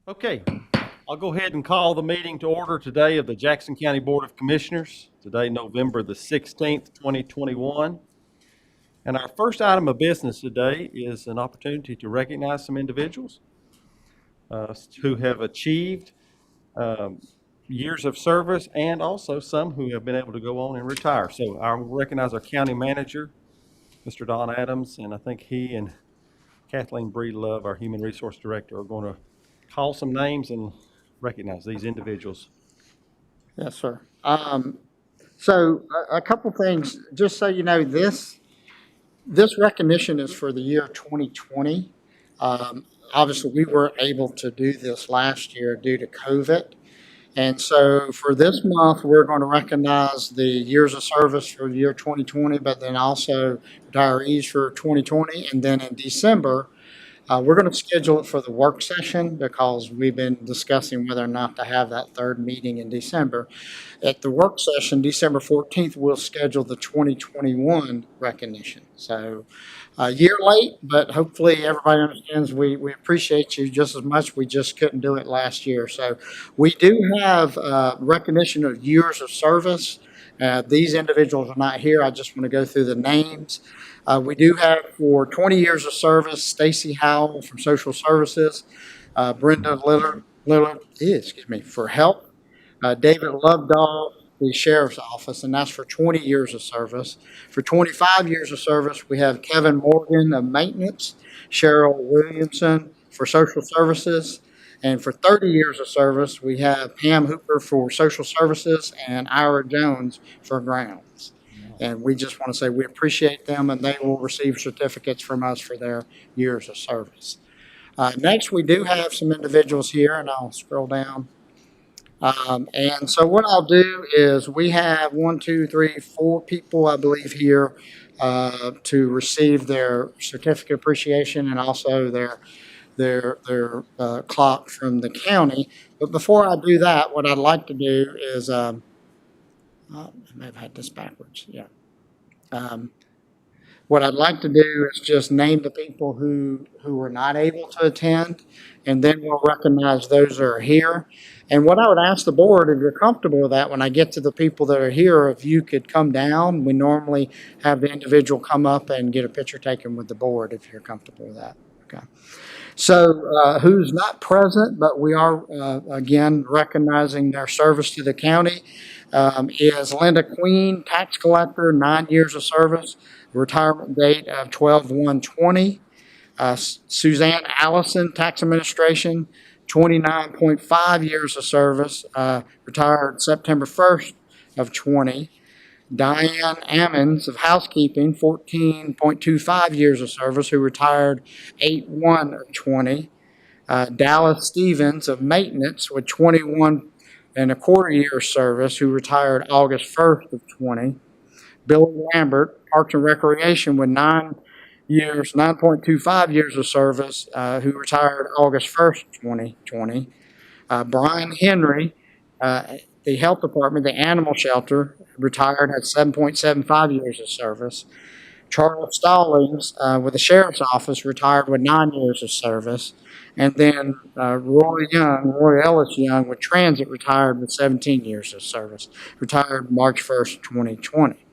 Okay, I'll go ahead and call the meeting to order today of the Jackson County Board of Commissioners, today November the 16th, 2021. And our first item of business today is an opportunity to recognize some individuals who have achieved um, years of service and also some who have been able to go on and retire. So I'll recognize our county manager, Mr. Don Adams, and I think he and Kathleen Breedlove, our Human Resource Director, are going to call some names and recognize these individuals. Yes, sir. So a couple things, just so you know, this recognition is for the year 2020. Obviously, we weren't able to do this last year due to COVID. And so for this month, we're going to recognize the years of service for the year 2020, but then also retirees for 2020. And then in December, we're going to schedule it for the work session because we've been discussing whether or not to have that third meeting in December. At the work session, December 14th, we'll schedule the 2021 recognition. So a year late, but hopefully everybody understands we appreciate you just as much. We just couldn't do it last year. So we do have recognition of years of service. These individuals are not here. I just want to go through the names. We do have for 20 years of service, Stacy Howell from Social Services, Brenda Lillard, for health, David Lovedahl, the Sheriff's Office, and that's for 20 years of service. For 25 years of service, we have Kevin Morgan of Maintenance, Cheryl Williamson for Social Services, and for 30 years of service, we have Pam Hooper for Social Services and Ira Jones for Grounds. And we just want to say we appreciate them, and they will receive certificates from us for their years of service. Next, we do have some individuals here, and I'll scroll down. And so what I'll do is we have 4 people, I believe, here to receive their certificate of appreciation and also their clock from the county. But before I do that, what I'd like to do is I may have had this backwards. Yeah. What I'd like to do is just name the people who were not able to attend, and then we'll recognize those that are here. And what I would ask the board, if you're comfortable with that, when I get to the people that are here, if you could come down. We normally have the individual come up and get a picture taken with the board, if you're comfortable with that. Okay. So who's not present, but we are, again, recognizing their service to the county, is Linda Queen, tax collector, 9 years of service, retirement date of 12/1/20. Suzanne Allison, tax administration, 29.5 years of service, retired September 1st of 20. Diane Ammons of housekeeping, 14.25 years of service, who retired 8/1 of 20. Dallas Stevens of maintenance with 21.25 years service, who retired August 1st of 20. Billy Lambert, Parks and Recreation with 9.25 years of service, who retired August 1st, 2020. Brian Henry, the health department, the animal shelter, retired at 7.75 years of service. Charles Stallings with the Sheriff's Office, retired with 9 years of service. And then Roy Ellis Young with Transit, retired with 17 years of service, retired March 1st, 2020.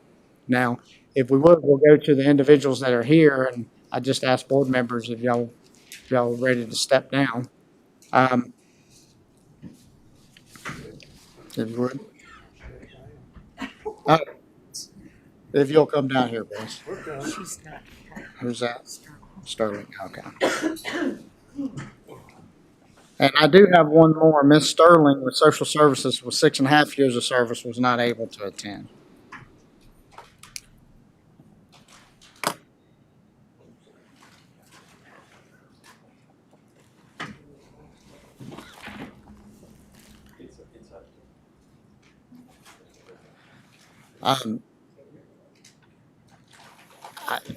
Now, if we would, we'll go to the individuals that are here, and I just ask board members if y'all are ready to step down. If you would. If you'll come down here, please. Who's that? Sterling. Okay. And I do have one more. Miss Sterling with Social Services with 6.5 years of service was not able to attend.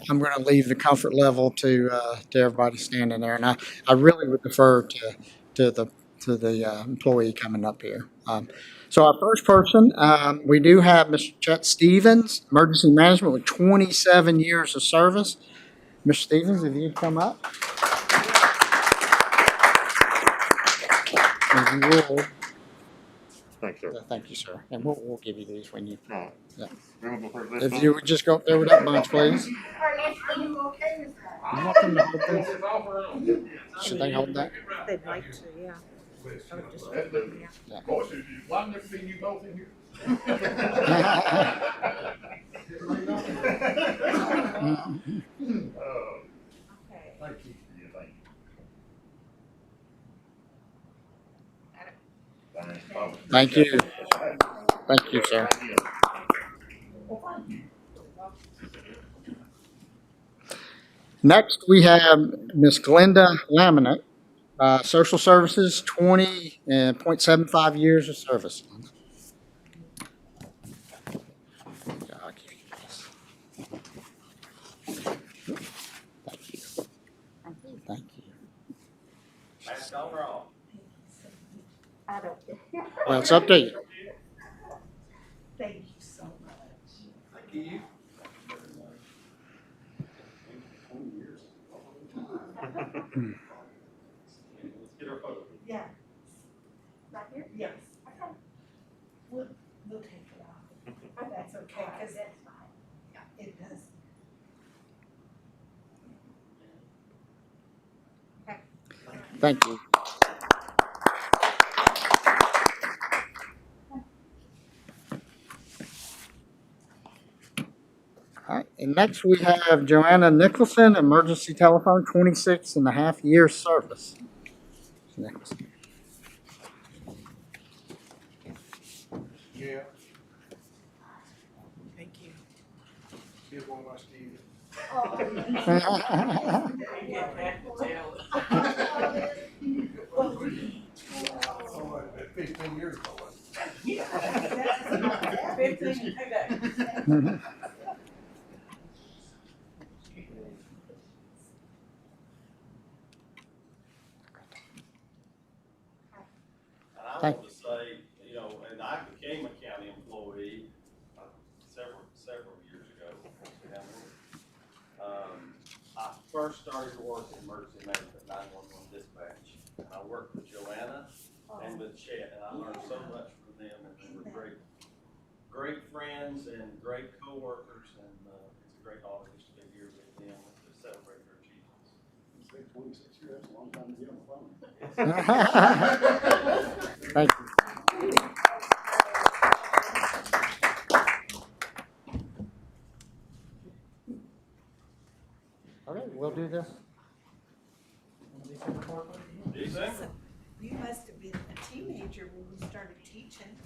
I'm going to leave the comfort level to everybody standing there, and I really would defer to the employee coming up here. So our first person, we do have Mr. Chet Stevens, Emergency Management with 27 years of service. Mr. Stevens, if you'd come up. Commissioners, you will, Thanks, sir. thank you, sir, and we'll give you these when you, No. Yeah. Remember for this if one? you would just go up there with that bunch, please. Are you okay with that? You want them to hold this? Should they hold that? They'd like to, yeah. I would just, yeah. Voices, why I've never seen you both in here? Okay. Thank you. Yeah, thank you. Thank you. Thank you, sir. Next, we have Miss Glenda Laminate, Social Services, 20.75 years of service. Thank you. Thank you. Mask on or off? I don't. Well, it's up to you. Thank you so much. Thank you. Let's get our photo. Yeah. Right here? Yes. Okay. We'll take it off. That's okay, because that's fine. Yeah, it does. Thank you. All right, and next we have Joanna Nicholson, Emergency Telephone, 26.5 years service. Nicholson. Yeah, Thank you. here's one of my Stevie. Oh, 15 years ago. And I Thank want to say, you know, and I became a county employee several years ago. I first started to work in emergency management, 911 dispatch. And I worked with Joanna and with Chet, and I learned so much from them, and they were great friends and great coworkers, and it's a great honor just to be here with them to celebrate their achievements. 26 years, that's a long time to be on the phone. Thank you. Okay, we'll do this. December. You must have been a teenager when we started teaching.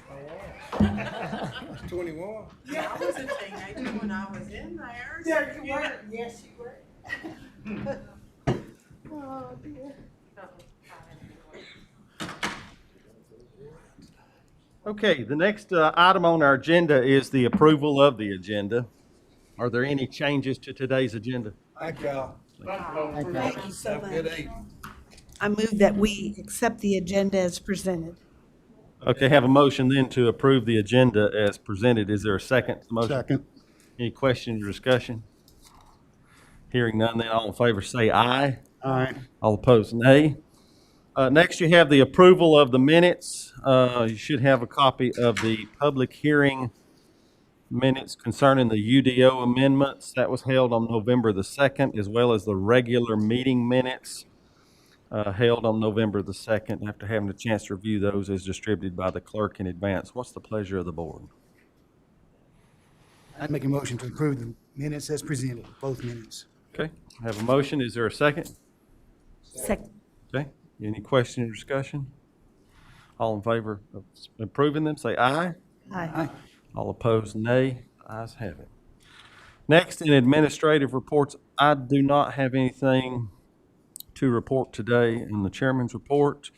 21. Yeah, I was a teenager when I was in there. There you were, yes, you were. Oh, dear. Okay, the next item on our agenda is the approval of the agenda. Are there any changes to today's agenda? Thank y'all. Thank you so Have a good much. evening. I move that we accept the agenda as presented. Okay, have a motion then to approve the agenda as presented. Is there a second to the motion? Second. Any questions or discussion? Hearing none, then all in favor say aye. Aye. All opposed, nay. Next, you have the approval of the minutes. You should have a copy of the public hearing minutes concerning the UDO amendments. That was held on November the 2nd, as well as the regular meeting minutes held on November the 2nd. After having a chance to review those as distributed by the clerk in advance, what's the pleasure of the board? I'd make a motion to approve the minutes as presented, both minutes. Okay, I have a motion. Is there a second? Second. Okay, any question or discussion? All in favor of approving them, say aye. Aye. All opposed, nay. Ayes have it. Next, in administrative reports, I do not have anything to report today in the chairman's report.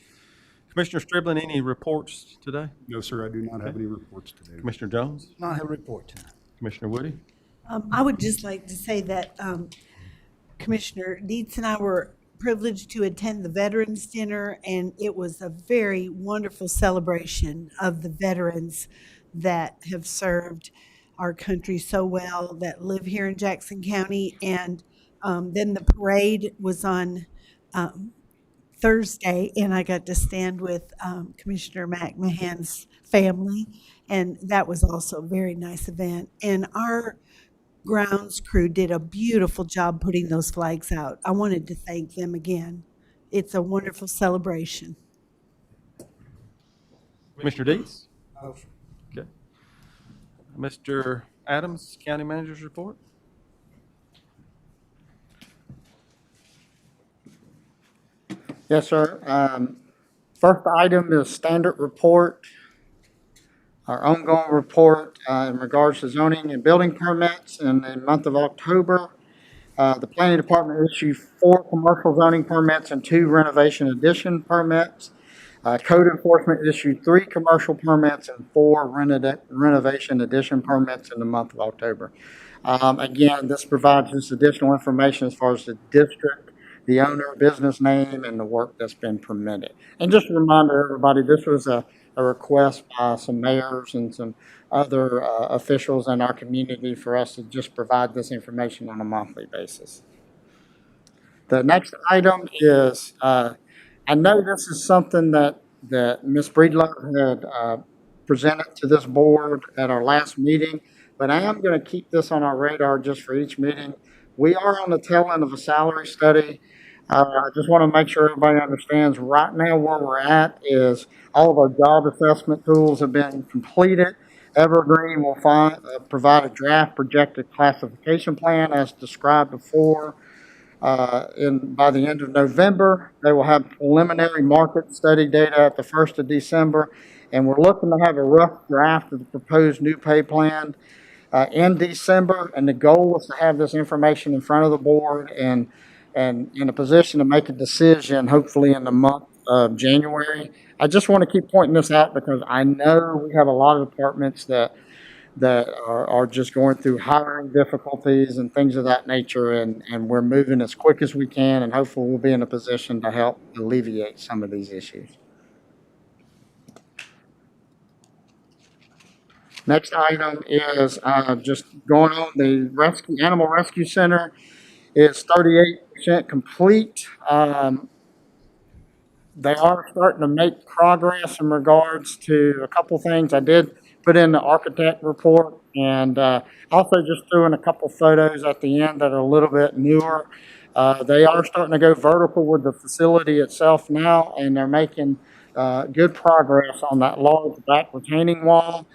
Commissioner Striblin, any reports today? No, sir, I do not have any reports today. Commissioner Jones? Not have a report tonight. Commissioner Woody? I would just like to say that Commissioner Dietz and I were privileged to attend the Veterans Dinner, and it was a very wonderful celebration of the veterans that have served our country so well, that live here in Jackson County. And then the parade was on Thursday, and I got to stand with Commissioner McMahon's family, and that was also a very nice event. And our grounds crew did a beautiful job putting those flags out. I wanted to thank them again. It's a wonderful celebration. Commissioner Deeds? No, sir. Okay. Mr. Adams, County Manager's report? Yes, sir. First item is standard report, our ongoing report in regards to zoning and building permits in the month of October. The planning department issued 4 commercial zoning permits and 2 renovation addition permits. Code enforcement issued 3 commercial permits and 4 renovation addition permits in the month of October. Again, this provides us additional information as far as the district, the owner, business name, and the work that's been permitted. And just a reminder, everybody, this was a request by some mayors and some other officials in our community for us to just provide this information on a monthly basis. The next item is, I know this is something that Ms. Breedlove had presented to this board at our last meeting, but I am going to keep this on our radar just for each meeting. We are on the tail end of a salary study. I just want to make sure everybody understands right now where we're at is all of our job assessment tools have been completed. Evergreen will provide a draft projected classification plan as described before. By the end of November, they will have preliminary market study data at the 1st of December, and we're looking to have a rough draft of the proposed new pay plan in December, and the goal is to have this information in front of the board and in a position to make a decision, hopefully in the month of January. I just want to keep pointing this out because I know we have a lot of departments that are just going through hiring difficulties and things of that nature, and we're moving as quick as we can, and hopefully we'll be in a position to help alleviate some of these issues. Next item is just going on the Animal Rescue Center is 38% complete. They are starting to make progress in regards to a couple things. I did put in the architect report and also just threw in a couple photos at the end that are a little bit newer. They are starting to go vertical with the facility itself now, and they're making good progress on that large back retaining wall.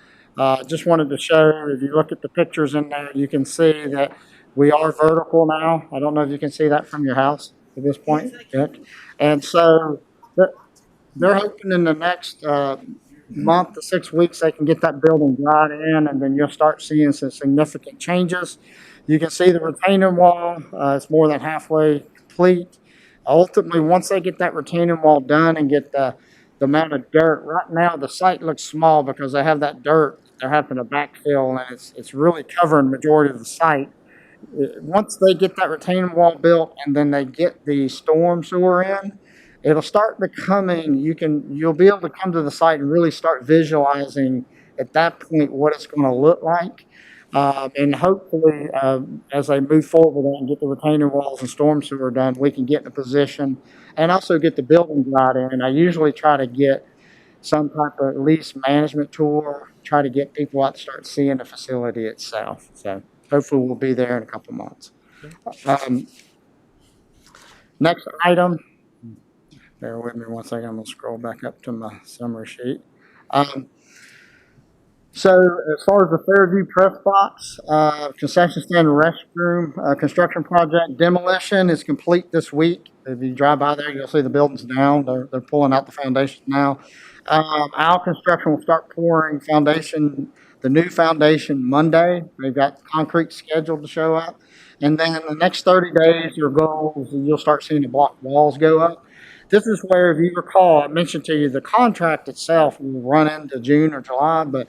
Just wanted to show, if you look at the pictures in there, you can see that we are vertical now. I don't know if you can see that from your house at this point. And so they're hoping in the next month to 6 weeks they can get that building dried in, and then you'll start seeing some significant changes. You can see the retaining wall. It's more than halfway complete. Ultimately, once they get that retaining wall done and get the amount of dirt, right now the site looks small because they have that dirt they're having to backfill, and it's really covering the majority of the site. Once they get that retaining wall built and then they get the storm sewer in, it'll start becoming, you'll be able to come to the site and really start visualizing at that point what it's going to look like. And hopefully, as they move forward with that and get the retaining walls and storm sewer done, we can get in a position and also get the building dried in. I usually try to get some type of at least management tour, try to get people out to start seeing the facility itself. So hopefully we'll be there in a couple months. Next item, bear with me one second, I'm going to scroll back up to my summary sheet. So as far as the Fairview Press Box, concession stand and restroom construction project demolition is complete this week. If you drive by there, you'll see the building's down. They're pulling out the foundation now. Our construction will start pouring the new foundation Monday. They've got concrete scheduled to show up. And then in the next 30 days, your goal is you'll start seeing the block walls go up. This is where, if you recall, I mentioned to you the contract itself will run into June or July, but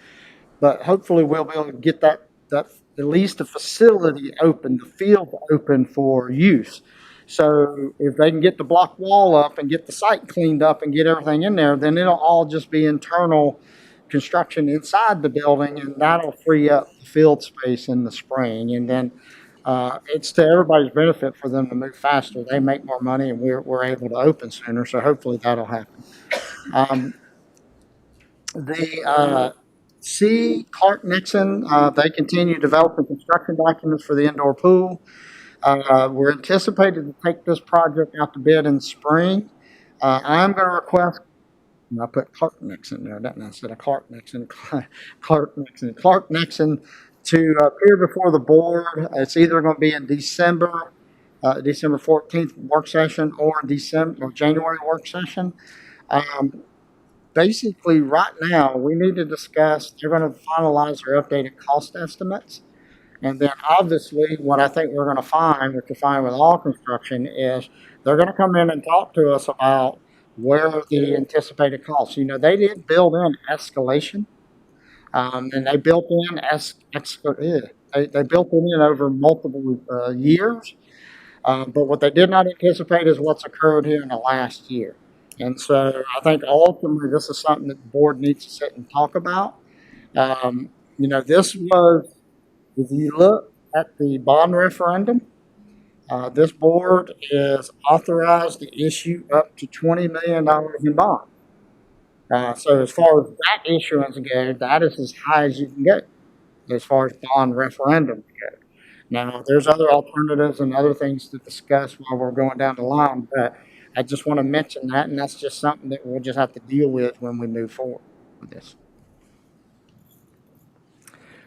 hopefully we'll be able to get that at least the facility open, the field open for use. So if they can get the block wall up and get the site cleaned up and get everything in there, then it'll all just be internal construction inside the building, and that'll free up the field space in the spring. And then it's to everybody's benefit for them to move faster. They make more money and we're able to open sooner, so hopefully that'll happen. C. Clark Nixon, they continue developing construction documents for the indoor pool. We're anticipated to take this project out to bid in spring. I'm going to request, and I put Clark Nixon there, didn't I? Instead of Clark Nixon, Clark Nixon to appear before the board. It's either going to be in December 14th work session or January work session. Basically, right now, we need to discuss, they're going to finalize their updated cost estimates. And then obviously, what I think we're going to find, which you find with all construction, is they're going to come in and talk to us about where the anticipated costs. You know, they did build in escalation, and they built in they built it in over multiple years. But what they did not anticipate is what's occurred here in the last year. And so I think ultimately this is something that the board needs to sit and talk about. This was, if you look at the bond referendum, this board is authorized to issue up to $20 million in bonds. So as far as that issuance goes, that is as high as you can go as far as bond referendums go. Now, there's other alternatives and other things to discuss while we're going down the line, but I just want to mention that, and that's just something that we'll just have to deal with when we move forward with this.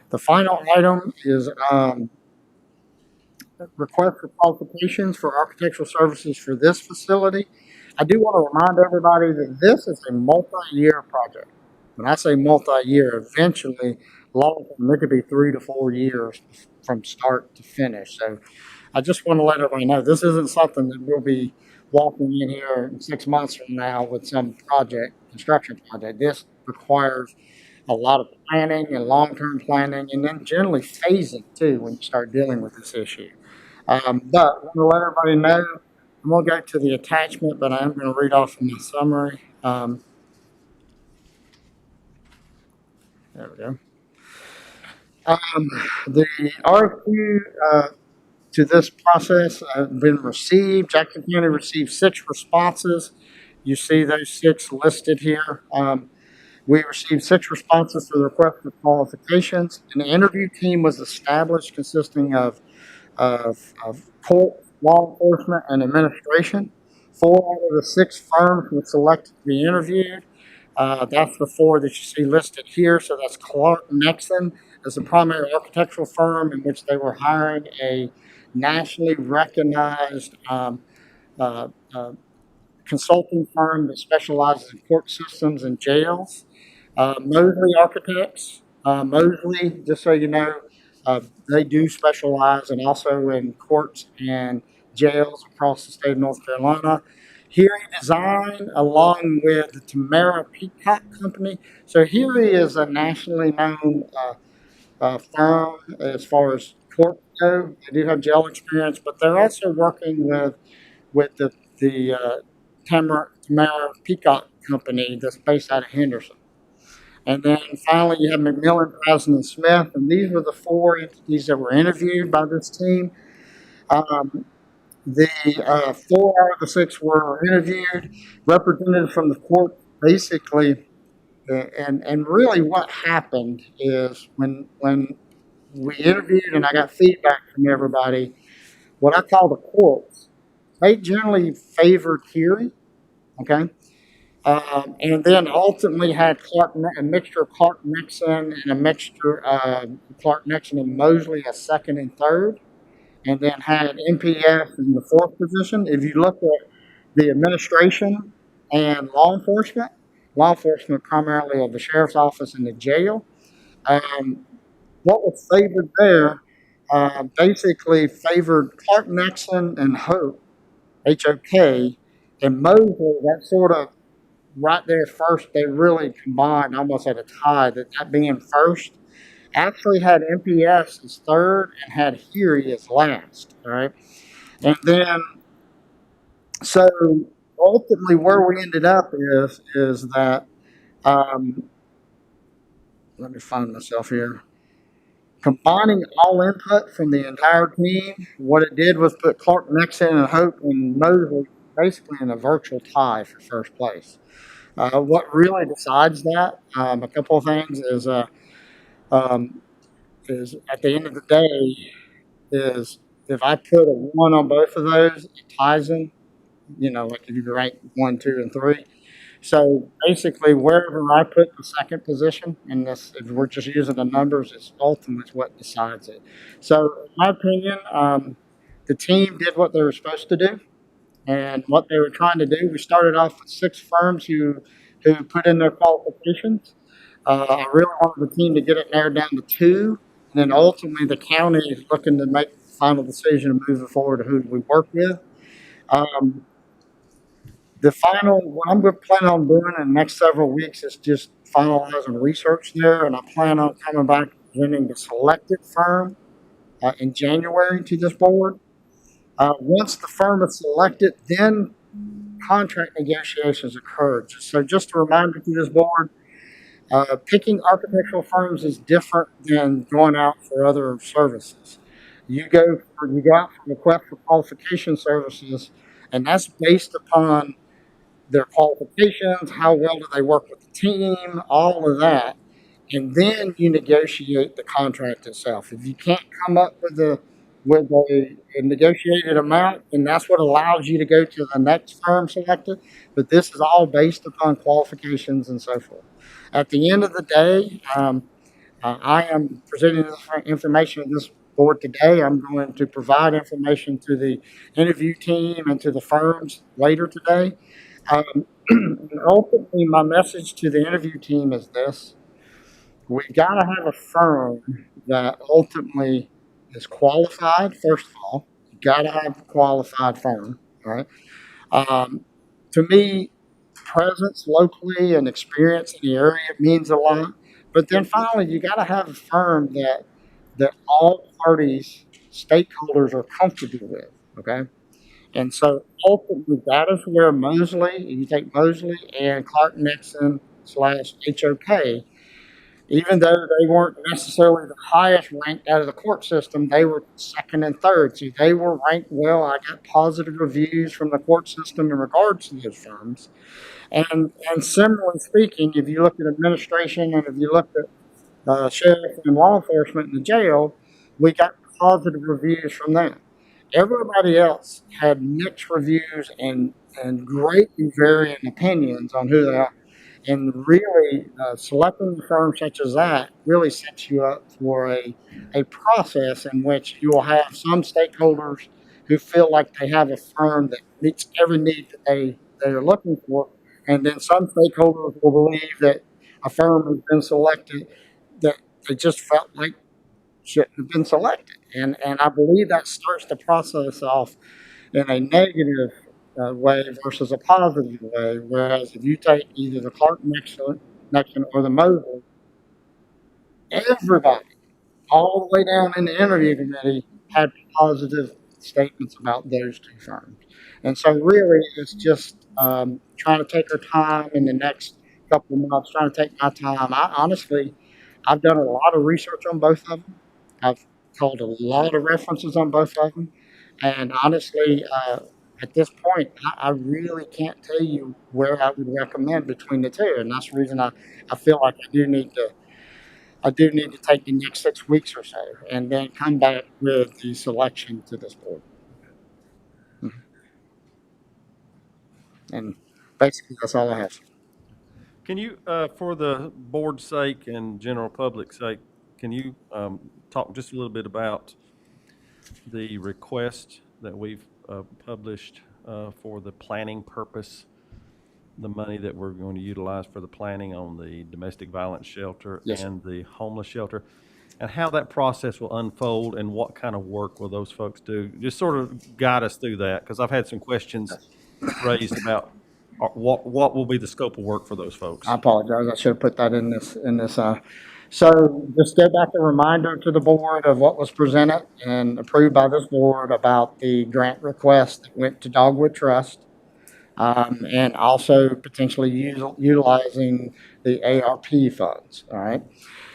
The final item is request for qualifications for architectural services for this facility. I do want to remind everybody that this is a multi-year project. When I say multi-year, eventually, it could be 3 to 4 years from start to finish. So I just want to let everybody know this isn't something that we'll be walking in here in 6 months from now with some construction project. This requires a lot of planning and long-term planning, and then generally phasing too when you start dealing with this issue. But I'm going to let everybody know. I'm going to go to the attachment, but I am going to read off from the summary. There we go. The RFQ to this process have been received. Jackson County received 6 responses. You see those 6 listed here. We received 6 responses for the request for qualifications. An interview team was established consisting of court, law enforcement, and administration. 4 out of the 6 firms were selected to be interviewed. That's the 4 that you see listed here. So that's Clark Nixon as the primary architectural firm in which they were hiring a nationally recognized consulting firm that specializes in court systems and jails. Mosley Architects. Mosley, just so you know, they do specialize and also in courts and jails across the state of North Carolina. Heary Design, along with the Tamara Peacock Company. So Heary is a nationally known firm as far as court go. They do have jail experience, but they're also working with the Tamara Peacock Company that's based out of Henderson. And then finally, you have McMillan, Prasen, and Smith, and these were the 4 entities that were interviewed by this team. The 4 out of the 6 were interviewed, representatives from the court, basically. And really what happened is when we interviewed and I got feedback from everybody, what I call the courts, they generally favored Heary, okay? And then ultimately had a mixture of Clark Nixon and a mixture of Clark Nixon and Mosley a 2nd and 3rd, and then had MPS in the 4th position. If you look at the administration and law enforcement primarily of the sheriff's office and the jail, what was favored there basically favored Clark Nixon and Hope, HOK, and Mosley, that sort of right there first, they really combined almost at a tie, that being first, actually had MPS as 3rd and had Heary as last, all right? And then, so ultimately where we ended up is that, let me find myself here. Combining all input from the entire team, what it did was put Clark Nixon and Hope and Mosley basically in a virtual tie for first place. What really decides that, a couple of things um, is at the end of the day, is if I put a one on both of those, it ties them. Like if you rank 1, 2, and 3. So basically, wherever I put the second position in this, if we're just using the numbers, it's ultimately what decides it. So, in my opinion, the team did what they were supposed to do, and what they were trying to do. We started off with 6 firms who put in their qualifications. I really wanted the team to get it narrowed down to 2, and then ultimately the county is looking to make the final decision of moving forward to who we work with. Um, what I'm going to plan on doing in the next several weeks is just finalizing research there, and I plan on coming back presenting the selected firm in January to this board. Once the firm is selected, then contract negotiations occur. So just a reminder to this board, picking architectural firms is different than going out for other services. You go out for request for qualification services, and that's based upon their qualifications, how well do they work with the team, all of that, and then you negotiate the contract itself. If you can't come up with a negotiated amount, then that's what allows you to go to the next firm selected. But this is all based upon qualifications and so forth. At the end of the day, I am presenting this information to this board today. I'm going to provide information to the interview team and to the firms later today. And ultimately, my message to the interview team is this: we've got to have a firm that ultimately is qualified. First of all, you got to have a qualified firm, right? To me, presence locally and experience in the area means a lot. But then finally, you got to have a firm that all parties, stakeholders are comfortable with. Okay. And so ultimately, that is where Mosley, you take Mosley and Clark Nixon / HOK, even though they weren't necessarily the highest ranked out of the court system, they were second and third. So they were ranked well. I got positive reviews from the court system in regards to those firms. And similarly speaking, if you look at administration and if you look at sheriff and law enforcement in the jail, we got positive reviews from them. Everybody else had mixed reviews and greatly varying opinions on who they are. And really, selecting a firm such as that really sets you up for a process in which you will have some stakeholders who feel like they have a firm that meets every need that they are looking for. And then some stakeholders will believe that a firm has been selected that they just felt like shouldn't have been selected. And I believe that starts the process off in a negative way versus a positive way. Whereas if you take either the Clark Nixon or the Mosley, everybody, all the way down in the interview committee, had positive statements about those 2 firms. And so really, it's just trying to take our time in the next couple of months, trying to take my time. I've done a lot of research on both of them. I've called a lot of references on both of them. And honestly, at this point, I really can't tell you where I would recommend between the 2. And that's the reason I feel like I do need to take the next 6 weeks or so and then come back with the selection to this board. And basically, that's all I have. Can you, for the board's sake and general public's sake, can you talk just a little bit about the request that we've published for the planning purpose, the money that we're going to utilize for the planning on the domestic violence shelter Yes, and the homeless shelter, and how that process will unfold and what kind of work will those folks do? Just sort of guide us through that, because I've had some questions raised about what will be the scope of work for those folks. I apologize. I should have put that in this. So just go back a reminder to the board of what was presented and approved by this board about the grant request that went to Dogwood Trust, and also potentially utilizing the ARP funds. All right.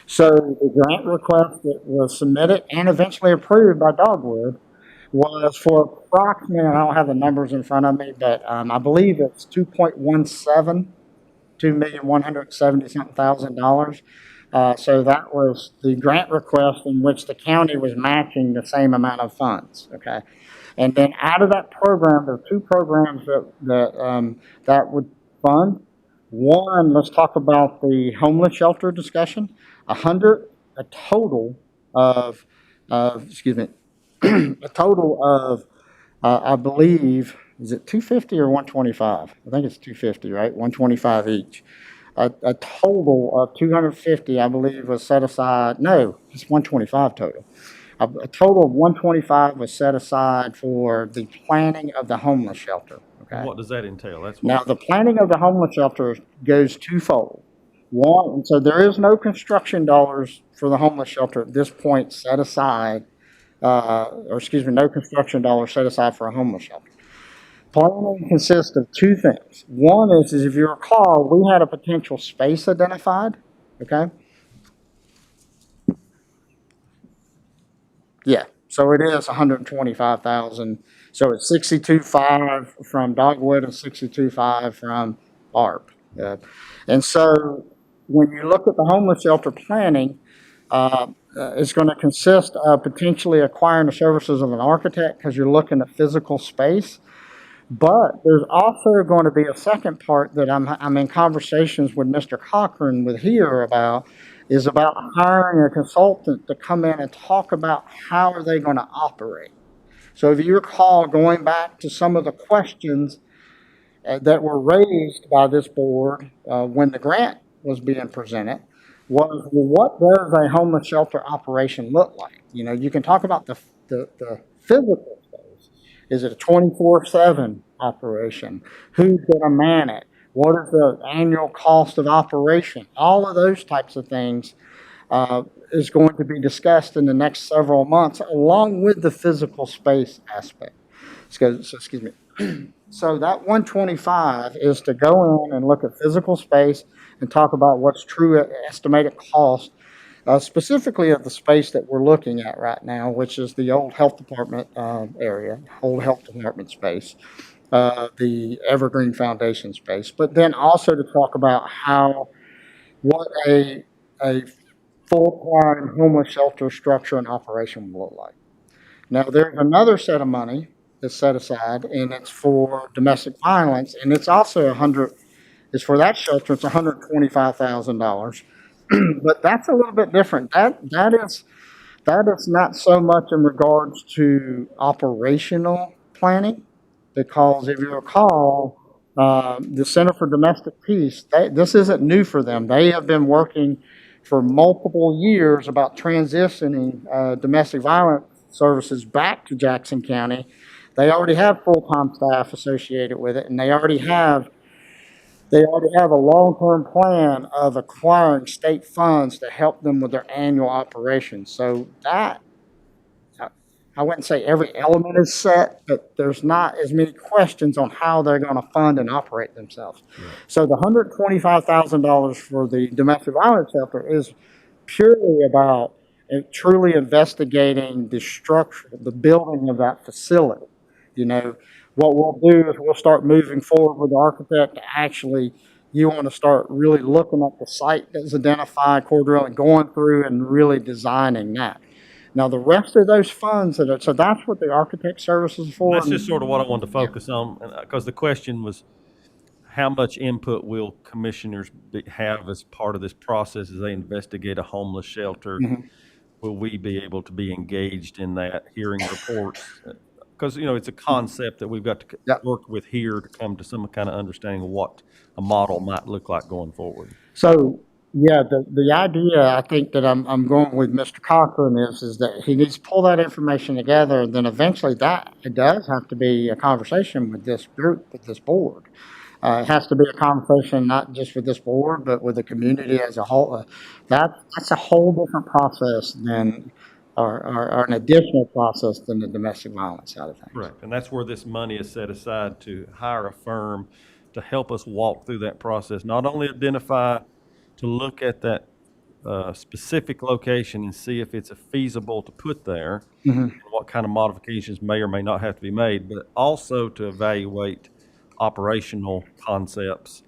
So the grant request that was submitted and eventually approved by Dogwood was for approximately, I don't have the numbers in front of me, but I believe it's 2.17, $2,170 something thousand dollars. So that was the grant request in which the county was matching the same amount of funds. Okay, and then out of that program, there are two programs that would fund. One, let's talk about the homeless shelter discussion. A total of, excuse me, a total of, I believe, is it 250 or 125? I think it's 250, right? 125 each. A total of 250, I believe, was set aside. No, it's 125 total. A total of 125 was set aside for the planning of the homeless shelter. Okay. What does that entail? That's Now, the planning of the homeless shelter goes twofold. One, and so there is no construction dollars for the homeless shelter at this point set aside, or excuse me, no construction dollars set aside for a homeless shelter. Planning consists of two things. One is if you recall, we had a potential space identified, okay? Yeah, so it is 125,000. So it's 62.5 from Dogwood and 62.5 from ARP. And so when you look at the homeless shelter planning, it's going to consist of potentially acquiring the services of an architect because you're looking at physical space. But there's also going to be a second part that I'm in conversations with Mr. Cochran with here about, is about hiring a consultant to come in and talk about how are they going to operate. So if you recall, going back to some of the questions that were raised by this board when the grant was being presented, was, well, what does a homeless shelter operation look like? You know, you can talk about the physical space. Is it a 24/7 operation? Who's going to man it? What is the annual cost of operation? All of those types of things is going to be discussed in the next several months, along with the physical space aspect. So excuse me. So that 125 is to go in and look at physical space and talk about what's true estimated cost, specifically of the space that we're looking at right now, which is the old health department area, old health department space, the Evergreen Foundation space, but then also to talk about what a full-time homeless shelter structure and operation will look like. Now, there's another set of money that's set aside, and it's for domestic violence, and it's also it's for that shelter, it's $125,000. But that's a little bit different. That is not so much in regards to operational planning, because if you recall, the Center for Domestic Peace, this isn't new for them. They have been working for multiple years about transitioning domestic violence services back to Jackson County. They already have full-time staff associated with it, and they already have a long-term plan of acquiring state funds to help them with their annual operations. So that, I wouldn't say every element is set, but there's not as many questions on how they're going to fund and operate themselves. Yeah. So the $125,000 for the domestic violence shelter is purely about truly investigating the structure, the building of that facility. You know, what we'll do is we'll start moving forward with the architect to actually, you want to start really looking at the site that's identified, core drilling, going through and really designing that. Now, the rest of those funds, so that's what the architect services is for. That's just sort of what I wanted to focus on, because the question was, how much input will commissioners have as part of this process as they investigate a homeless shelter? Mm-hmm. Will we be able to be engaged in that, hearing reports? Because, you know, it's a concept that we've got to work with here to come to some kind of understanding of what a model might look like going forward. So, yeah, the idea I think that I'm going with Mr. Cochran is that he needs to pull that information together, and then eventually it does have to be a conversation with this group, with this board. It has to be a conversation not just with this board, but with the community as a whole. That's a whole different process than, or an additional process than the domestic violence side of things. Right, and that's where this money is set aside to hire a firm to help us walk through that process. Not only identify, to look at that specific location and see if it's feasible to put there, Mm-hmm. and what kind of modifications may or may not have to be made, but also to evaluate operational concepts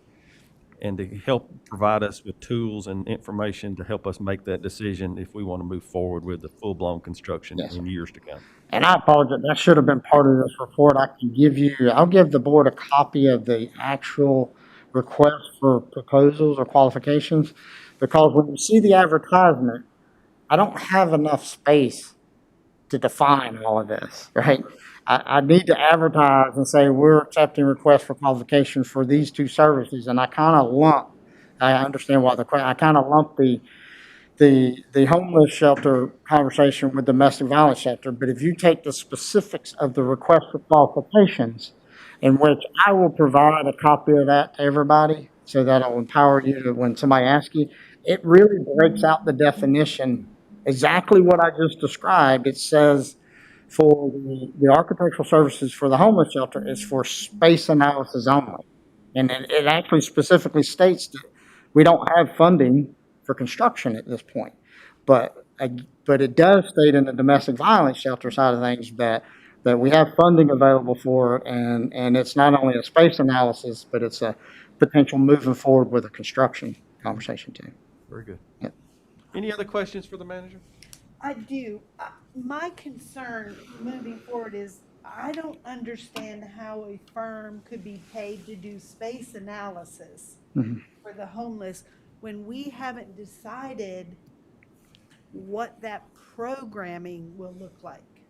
and to help provide us with tools and information to help us make that decision if we want to move forward with the full-blown construction Yes, in years to come. And I apologize, that should have been part of this report. I'll give the board a copy of the actual request for proposals or qualifications, because when you see the advertisement, I don't have enough space to define all of this, right? I need to advertise and say, we're accepting requests for qualifications for these two services, and I understand why I kind of lump the homeless shelter conversation with domestic violence shelter, but if you take the specifics of the request for qualifications, in which I will provide a copy of that to everybody, so that'll empower you to, when somebody asks you, it really breaks out the definition, exactly what I just described. It says for the architectural services for the homeless shelter is for space analysis only. And it actually specifically states that we don't have funding for construction at this point. But it does state in the domestic violence shelter side of things that we have funding available for it, and it's not only a space analysis, but it's a potential moving forward with a construction conversation too. Very good. Yep. Any other questions for the manager? I do. My concern moving forward is I don't understand how a firm could be paid to do space analysis Mhm. for the homeless when we haven't decided what that programming will look like.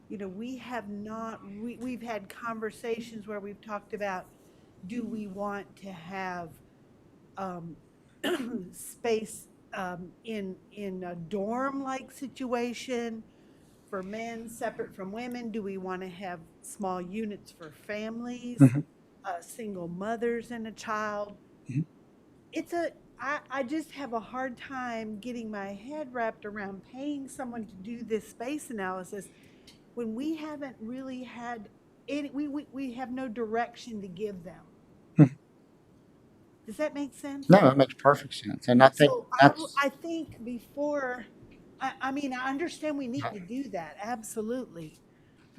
You know, we have not, we've had conversations where we've talked about, do we want to have space in a dorm-like situation for men separate from women? Do we want to have small units for families, Mhm. single mothers and a child? Mhm. I just have a hard time getting my head wrapped around paying someone to do this space analysis when we haven't really had any, we have no direction to give them. Does that make sense? No, that makes perfect sense. And I think So that's, I think before, I mean, I understand we need to do that, absolutely.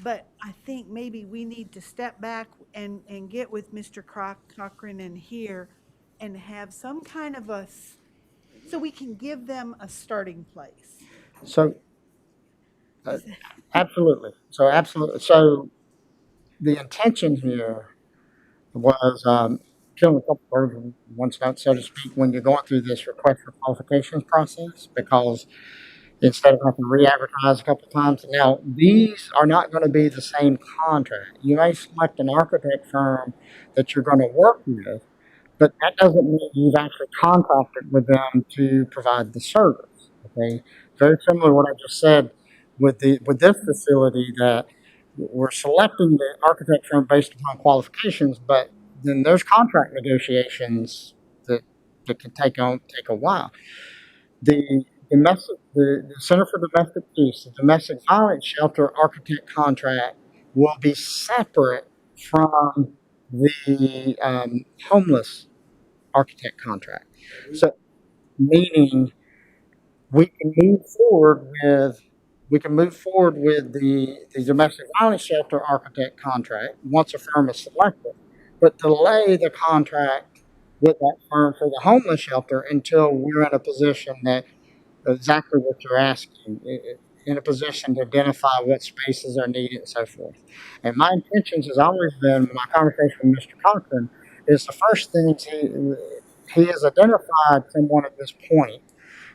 But I think maybe we need to step back and get with Mr. Cochran and here and have some kind of so we can give them a starting place. so, absolutely. So absolutely. So the intention here was killing a couple birds with one stone, so to speak, when you're going through this request for qualifications process, because instead of having to re-advertise a couple times. Now, these are not going to be the same contract. You may select an architect firm that you're going to work with, but that doesn't mean you've actually contracted with them to provide the service. Okay, very similar to what I just said with this facility, that we're selecting the architect firm based upon qualifications, but then there's contract negotiations that can take a while. The Center for Domestic Peace, the domestic violence shelter architect contract will be separate from the homeless architect contract. So, meaning we can move forward with the domestic violence shelter architect contract once a firm is selected, but delay the contract with that firm for the homeless shelter until we're in a position that exactly what you're asking, in a position to identify what spaces are needed and so forth. And my intentions has always been, my conversation with Mr. Cochran, is the first things he has identified someone at this point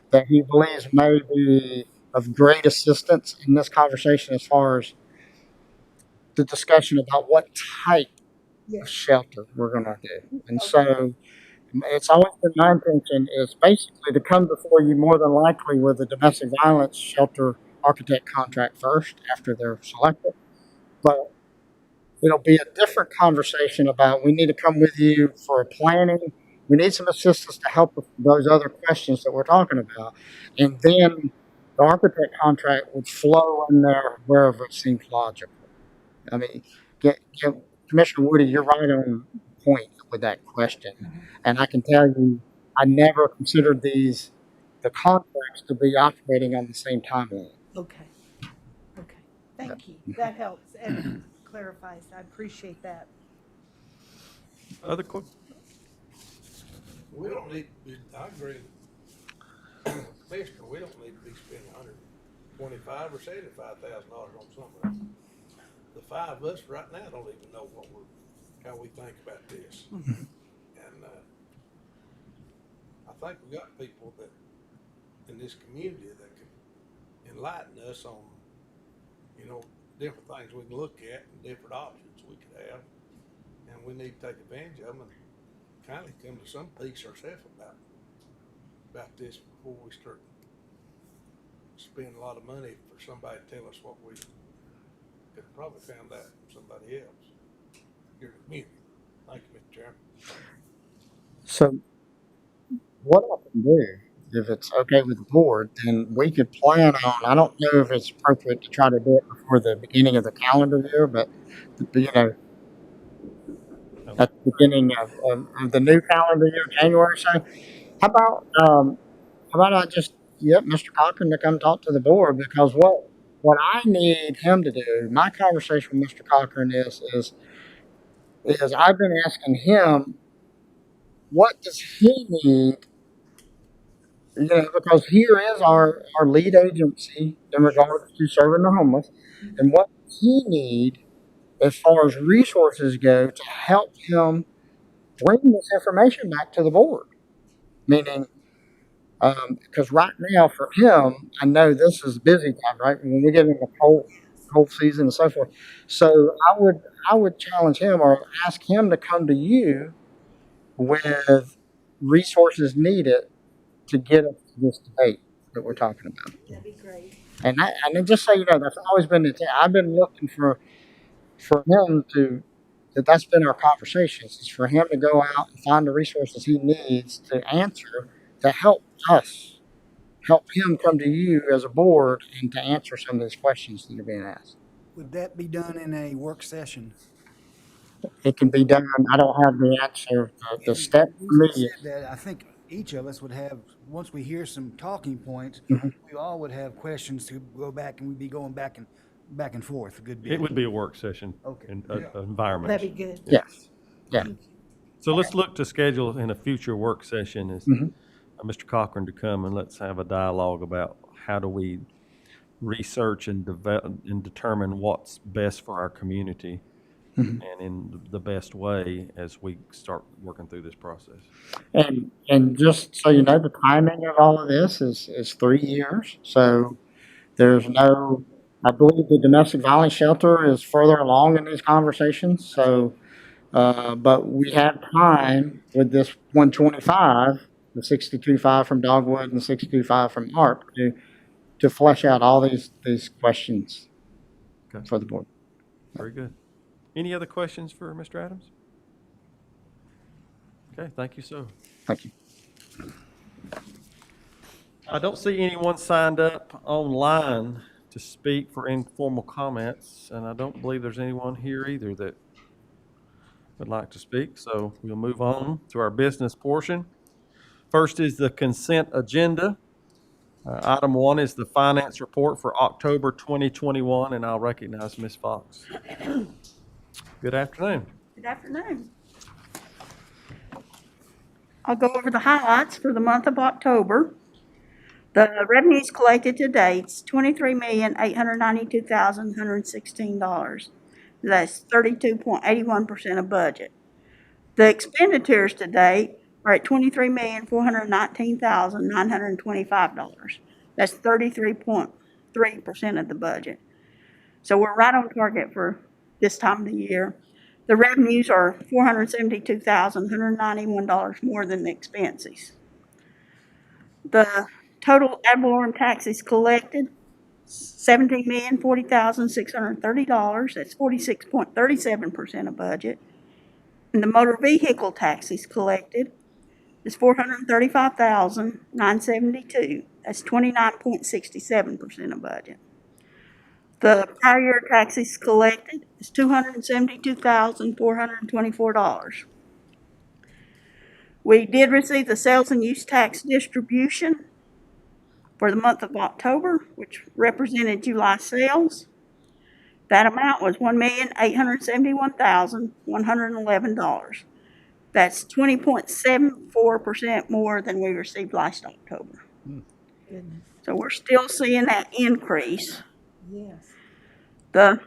that he believes may be of great assistance in this conversation as far as the discussion about what type of shelter we're going to do. And so it's always been my intention is basically to come before you more than likely with a domestic violence shelter architect contract first after they're selected. But it'll be a different conversation about we need to come with you for planning. We need some assistance to help with those other questions that we're talking about. And then the architect contract would flow in there wherever it seems logical. I mean, Commissioner Woody, you're right on point with that question. And I can tell you, I never considered these the contracts to be operating on the same timeline. Okay, okay. Thank you. That helps and clarifies. I appreciate that. Other que, We don't need to be, I agree. Commissioner, we don't need to be spending $125,000 or $75,000 on something. The five of us right now don't even know how we think about this. And, I think we got people that, in this community that can enlighten us on, different things we can look at and different options we could have. And we need to take advantage of them and kind of come to some peace ourselves about this before we start spending a lot of money for somebody to tell us what we could have probably found out from somebody else. Your community. Thank you, Mr. Chairman. So what I can do, if it's okay with the board, then we could plan on, I don't know if it's appropriate to try to do it before the beginning of the calendar year, but, at the beginning of the new calendar year, January, so how about I just get Mr. Cochran to come talk to the board, because what I need him to do, my conversation with Mr. Cochran is I've been asking him, what does he need? Because here is our lead agency in regards to serving the homeless, and what does he need as far as resources go to help him bring this information back to the board. Meaning, because right now for him, I know this is busy time, right? When we get into cold season and so forth. So I would challenge him or ask him to come to you with resources needed to get us to this debate that we're talking about. That'd be great. And then just so you know, that's always been the thing. I've been looking for him that's been our conversations, is for him to go out and find the resources he needs to answer, to help us, help him come to you as a board and to answer some of these questions that are being asked. Would that be done in a work session? It can be done. I don't have the answer. The step for me Said is, that I think each of us would have, once we hear some talking points, we all would have questions to go back, and we'd be going back and forth a good bit. it would be a work session. Okay. Environment. That'd be good. yes. Yeah. So let's look to schedule in a future work session is Mr. Cochran to come, and let's have a dialogue about how do we research and develop and determine what's best for our community and in the best way as we start working through this process. And just so you know, the timing of all of this is 3 years. So there's no, I believe the domestic violence shelter is further along in these conversations. So, but we have time with this 125, the 62.5 from Dogwood and 62.5 from ARP to flesh out all these questions Okay. for the board. Very good. Any other questions for Mr. Adams? Okay, thank you, sir. Thank you. I don't see anyone signed up online to speak for informal comments, and I don't believe there's anyone here either that would like to speak, so we'll move on to our business portion. First is the consent agenda. Item 1 is the finance report for October 2021, and I'll recognize Ms. Fox. Good afternoon. Good afternoon. I'll go over the highlights for the month of October. The revenues collected to date is $23,892,116. That's 32.81% of budget. The expenditures to date are at $23,419,925. That's 33.3% of the budget. So we're right on target for this time of the year. The revenues are $472,191 more than the expenses. The total ad valorem taxes collected, $17,040,630. That's 46.37% of budget. And the motor vehicle taxes collected is $435,972. That's 29.67% of budget. The prior year taxes collected is $272,424. We did receive the sales and use tax distribution For the month of October, which represented July sales, that amount was $1,871,111. That's 20.74% more than we received last October. Goodness, So we're still seeing that increase. yes. The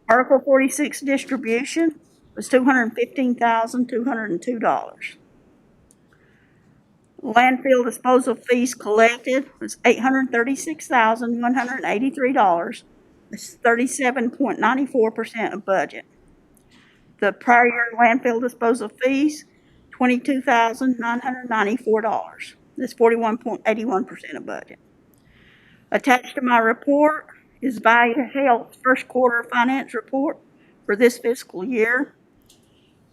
Article 46 distribution was $215,202. Landfill disposal fees collected was $836,183. That's 37.94% of budget. The prior year landfill disposal fees, $22,994. That's 41.81% of budget. Attached to my report is Value Health's first quarter finance report for this fiscal year.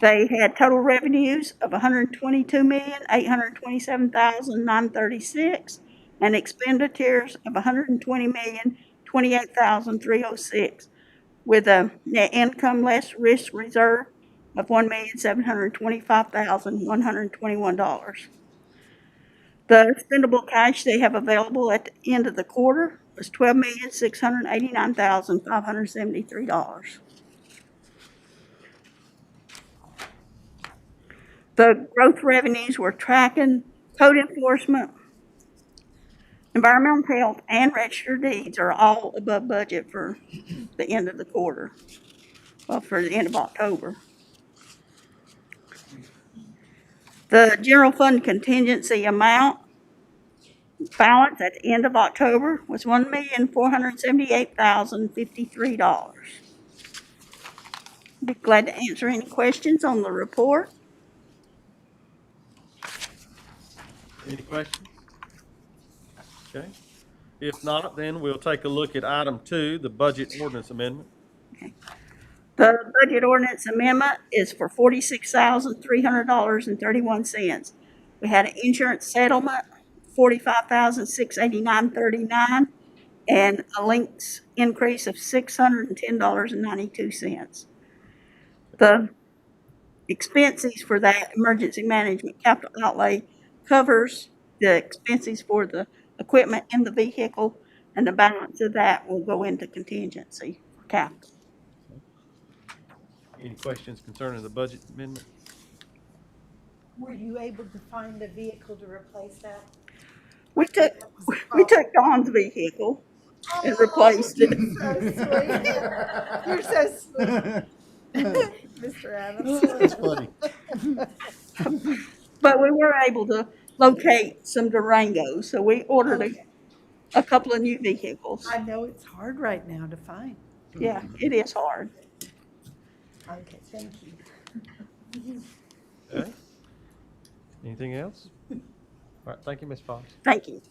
They had total revenues of $122,827,936 and expenditures of $120,028,306 with a net income less risk reserve of $1,725,121. The spendable cash they have available at the end of the quarter was $12,689,573. The growth revenues were tracking code enforcement, environmental health, and registered deeds are all above budget for the end of the quarter, well, for the end of October. The general fund contingency amount balance at the end of October was $1,478,053. Be glad to answer any questions on the report. Any questions? Okay. If not, then we'll take a look at item 2, the budget ordinance amendment. The budget ordinance amendment is for $46,300.31. We had an insurance settlement, $45,689.39, and a links increase of $610.92. The expenses for that emergency management capital outlay covers the expenses for the equipment in the vehicle, and the balance of that will go into contingency for capital. Any questions concerning the budget amendment? Were you able to find a vehicle to replace that? We took Dawn's vehicle and replaced it. You're so sweet. Mr. Adams. That's funny. But we were able to locate some Durangos, so we ordered a couple of new vehicles. I know it's hard right now to find. Yeah, it is hard. Okay, thank you. Okay. Anything else? All right, thank you, Ms. Fox. Thank you.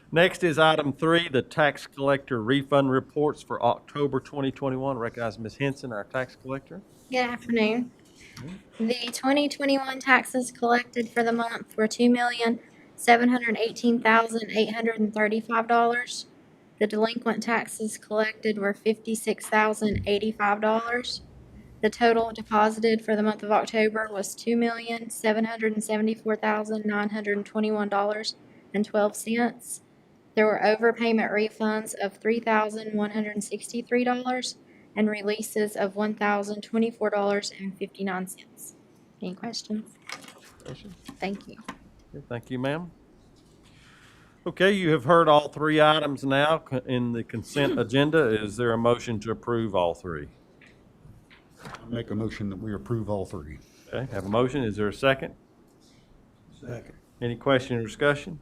Next is item 3, the tax collector refund reports for October 2021. Recognize Ms. Henson, our tax collector. Good afternoon. The 2021 taxes collected for the month were $2,718,835. The delinquent taxes collected were $56,085. The total deposited for the month of October was $2,774,921.12. There were overpayment refunds of $3,163 and releases of $1,024.59. Any questions? Questions? Thank you. Okay, thank you, ma'am. Okay, you have heard all 3 items now in the consent agenda. Is there a motion to approve all 3? I make a motion that we approve all 3. Okay, have a motion. Is there a second? Second. Any question or discussion?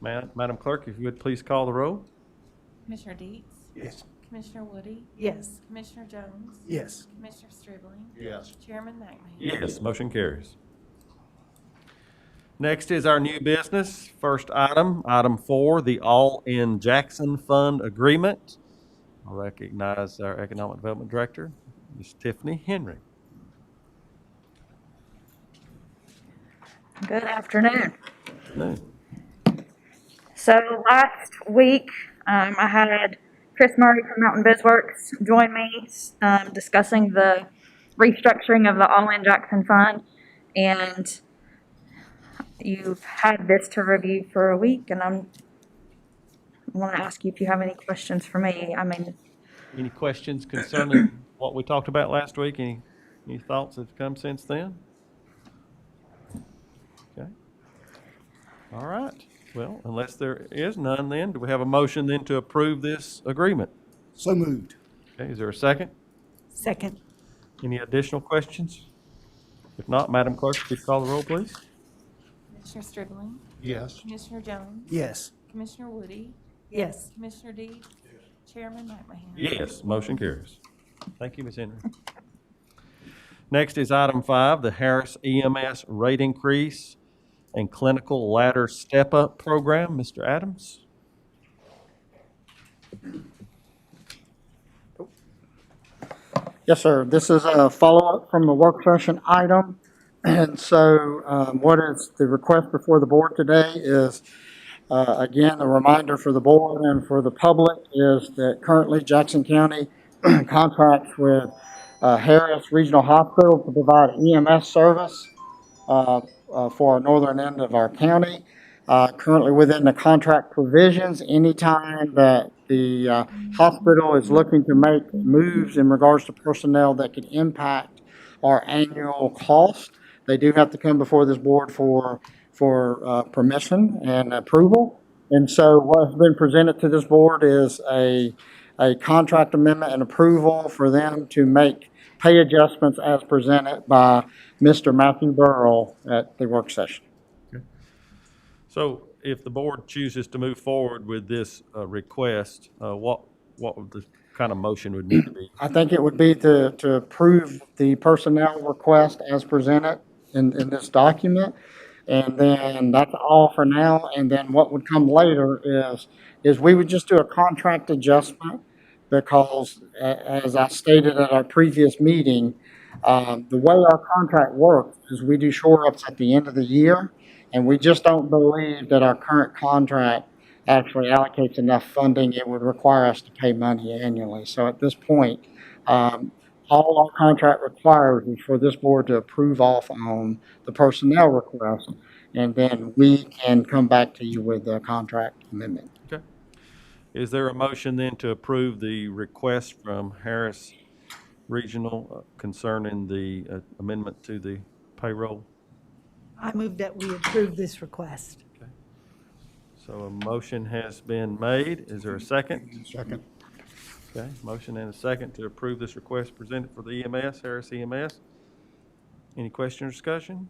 Madam Clerk, if you would please call the roll. Commissioner Deets? Yes. Commissioner Woody? Yes. Commissioner Jones? Yes. Commissioner Stribling? Yes. Chairman McMahon? Yes, motion carries. Next is our new business. First item, item 4, the All in Jackson Fund Agreement. I recognize our Economic Development Director, Ms. Tiffany Henry. Good afternoon. No. So last week, I had Chris Murray from Mountain BizWorks join me discussing the restructuring of the All in Jackson Fund. And You've had this to review for a week, and I want to ask you if you have any questions for me. I mean, Any questions concerning what we talked about last week? Any thoughts that have come since then? Okay. All right. Well, unless there is none then, do we have a motion then to approve this agreement? So moved. Okay, is there a second? Second. Any additional questions? If not, Madam Clerk, please call the roll, please. Commissioner Stribling, Yes. Commissioner Jones, Yes. Commissioner Woody, Yes. Commissioner Deeds, Chairman McMahon. Yes, motion carries. Thank you, Ms. Henry. Next is item 5, the Harris EMS rate increase and clinical ladder step-up program. Mr. Adams? Yes, sir. This is a follow-up from the work session item. And so what is the request before the board today is, again, a reminder for the board and for the public is that currently Jackson County contracts with Harris Regional Hospital to provide EMS service for our northern end of our county. Currently within the contract provisions, anytime that the hospital is looking to make moves in regards to personnel that could impact our annual cost, they do have to come before this board for permission and approval. And so what has been presented to this board is a contract amendment and approval for them to make pay adjustments as presented by Mr. Matthew Burrell at the work session. So if the board chooses to move forward with this request, what would the kind of motion would need to be? I think it would be to approve the personnel request as presented in this document. And then that's all for now. And then what would come later is we would just do a contract adjustment because as I stated at our previous meeting, the way our contract works is we do shore ups at the end of the year. And we just don't believe that our current contract actually allocates enough funding. It would require us to pay money annually. So at this point, all our contract requires is for this board to approve off on the personnel request, and then we can come back to you with a contract amendment. Okay. Is there a motion then to approve the request from Harris Regional concerning the amendment to the payroll? I move that we approve this request. So a motion has been made. Is there a second? Second. Okay, motion and a second to approve this request presented for the EMS, Harris EMS. Any question or discussion?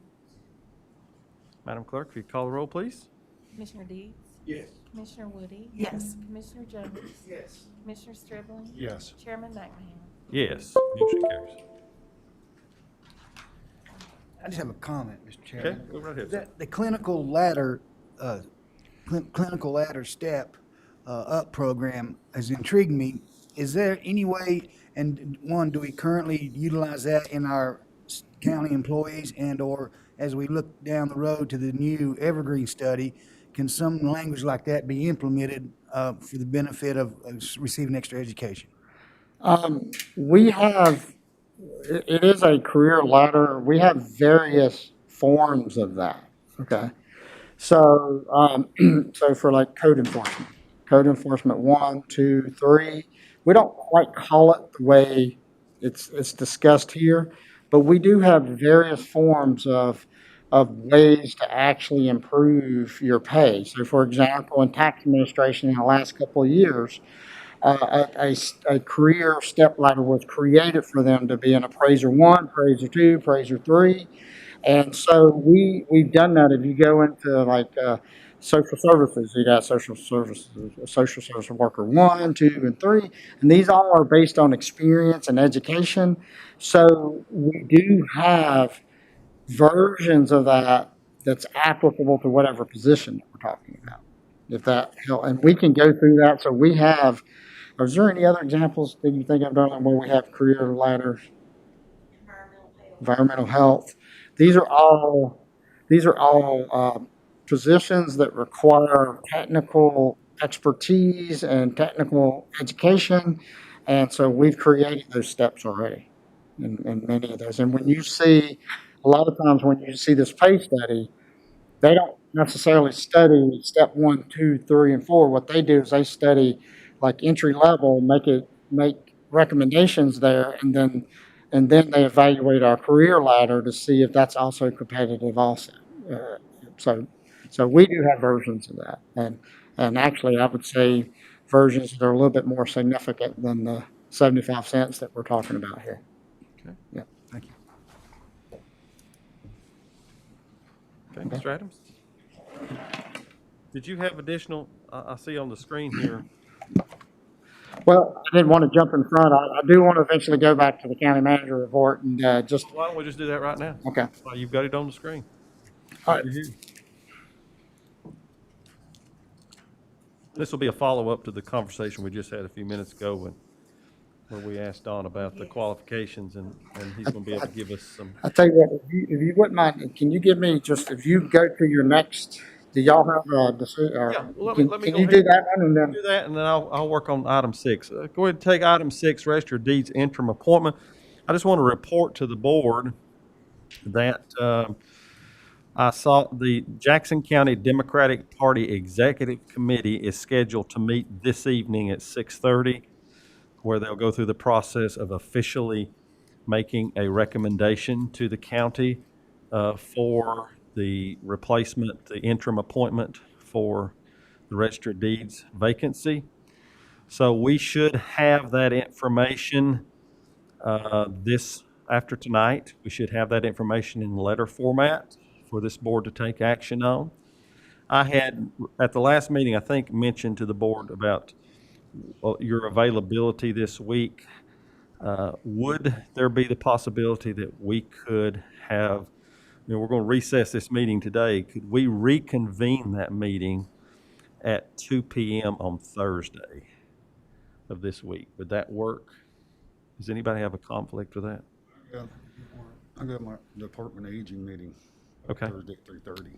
Madam Clerk, if you call the roll, please. Commissioner Deeds, Yes. Commissioner Woody, Yes. Commissioner Jones, Yes. Commissioner Stribling, Yes. Chairman McMahon. Yes, motion carries. I just have a comment, Mr. Okay, Chairman. go right ahead, sir. The clinical ladder, clinical ladder step up program has intrigued me. Is there any way, and one, do we currently utilize that in our county employees and/or as we look down the road to the new Evergreen study, can some language like that be implemented for the benefit of receiving extra education? We have, it is a career ladder. We have various forms of that, okay? So, so for like code enforcement 1, 2, 3, we don't quite call it the way it's discussed here, but we do have various forms of ways to actually improve your pay. So for example, in tax administration in the last couple of years, a career step ladder was created for them to be an appraiser 1, appraiser 2, appraiser 3. And so we've done that. If you go into like social services, you got social service worker 1, 2, and 3, and these all are based on experience and education. So we do have versions of that that's applicable to whatever position that we're talking about. If that helps, and we can go through that. So we have. Is there any other examples that you think of, Darlene, where we have career ladders? Environmental health. These are all positions that require technical expertise and technical education, and so we've created those steps already in many of those. And when you see, a lot of times when you see this pay study, they don't necessarily study step 1, 2, 3, and 4. What they do is they study like entry level, make recommendations there, and then they evaluate our career ladder to see if that's also competitive also. Uh, so so we do have versions of that, and actually I would say versions that are a little bit more significant than the 75 cents that we're talking about here. Okay. Yeah. Thank you. Okay, Mr. Adams? Did you have additional, I see on the screen here, Well, I didn't want to jump in front. I do want to eventually go back to the county manager report and just, why don't we just do that right now? okay. Well, you've got it on the screen. All right. This will be a follow-up to the conversation we just had a few minutes ago where we asked Don about the qualifications, and he's gonna be able to give us some. I'll tell you what, if you wouldn't mind, can you give me just, if you go to your next, do y'all have a decision? Yeah, well, Can let me can go you ahead do and that one and then? do that, and then I'll work on item 6. Go ahead and take item 6, Register of Deeds interim appointment. I just want to report to the board that I saw the Jackson County Democratic Party Executive Committee is scheduled to meet this evening at 6:30, where they'll go through the process of officially making a recommendation to the county for the replacement, the interim appointment for the Register of Deeds vacancy. So we should have that information this after tonight. We should have that information in letter format for this board to take action on. I had, at the last meeting, I think, mentioned to the board about your availability this week. Would there be the possibility that we could have, we're going to recess this meeting today. Could we reconvene that meeting at 2 p.m. on Thursday of this week? Would that work? Does anybody have a conflict with that? Yeah, I got my Department of Aging meeting Okay. Thursday at 3:30.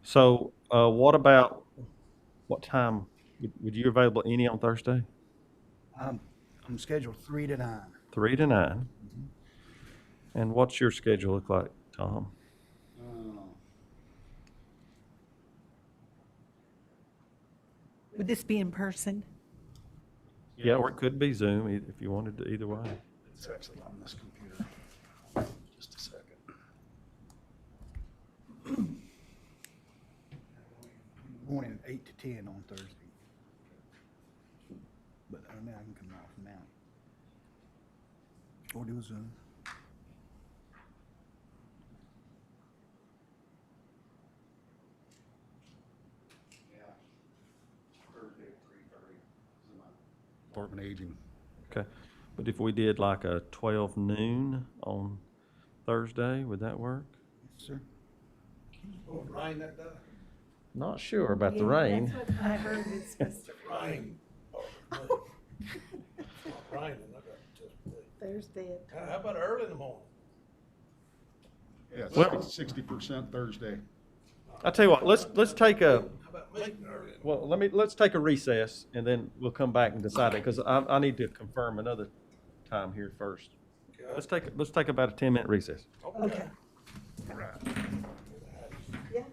So, what about, what time, would you available any on Thursday? I'm scheduled 3 to 9. 3 to 9. And what's your schedule look like, Tom? Would this be in person? Yeah, or it could be Zoom if you wanted to, either way. It's actually on this computer. Just a second. Morning 8 to 10 on Thursday. But I mean, I can come off now. Or do a Zoom. Thursday at 3:30. Department of Aging. Okay. But if we did like a 12 noon on Thursday, would that work? Yes, sir. Oh, rain that day? Not sure about the Yeah, rain. that's what I heard it's supposed to Rain. Raining, I got just, Thursday. how about early in the morning? Yeah, Well- 60% Thursday. I tell you what, let's take a, How about meeting early? In the well, let's take a recess, and then we'll come back and decide it, because I need to confirm another time here first. morning? Let's take about a 10-minute recess. Okay. All right. Yeah.